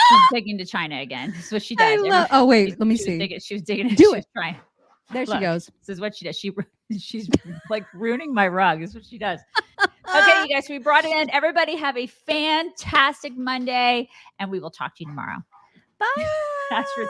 Speaker 1: She's digging to China again. This is what she does.
Speaker 2: Oh wait, let me see.
Speaker 1: She was digging.
Speaker 2: Do
Speaker 1: she was
Speaker 2: it.
Speaker 1: Trying.
Speaker 2: There she
Speaker 1: Look,
Speaker 2: goes.
Speaker 1: This is what she does. She's like ruining my rug. This is what she does. Okay, you guys, we brought it in. Everybody have a fantastic Monday, and we will talk to you tomorrow.
Speaker 2: Bye.
Speaker 1: That's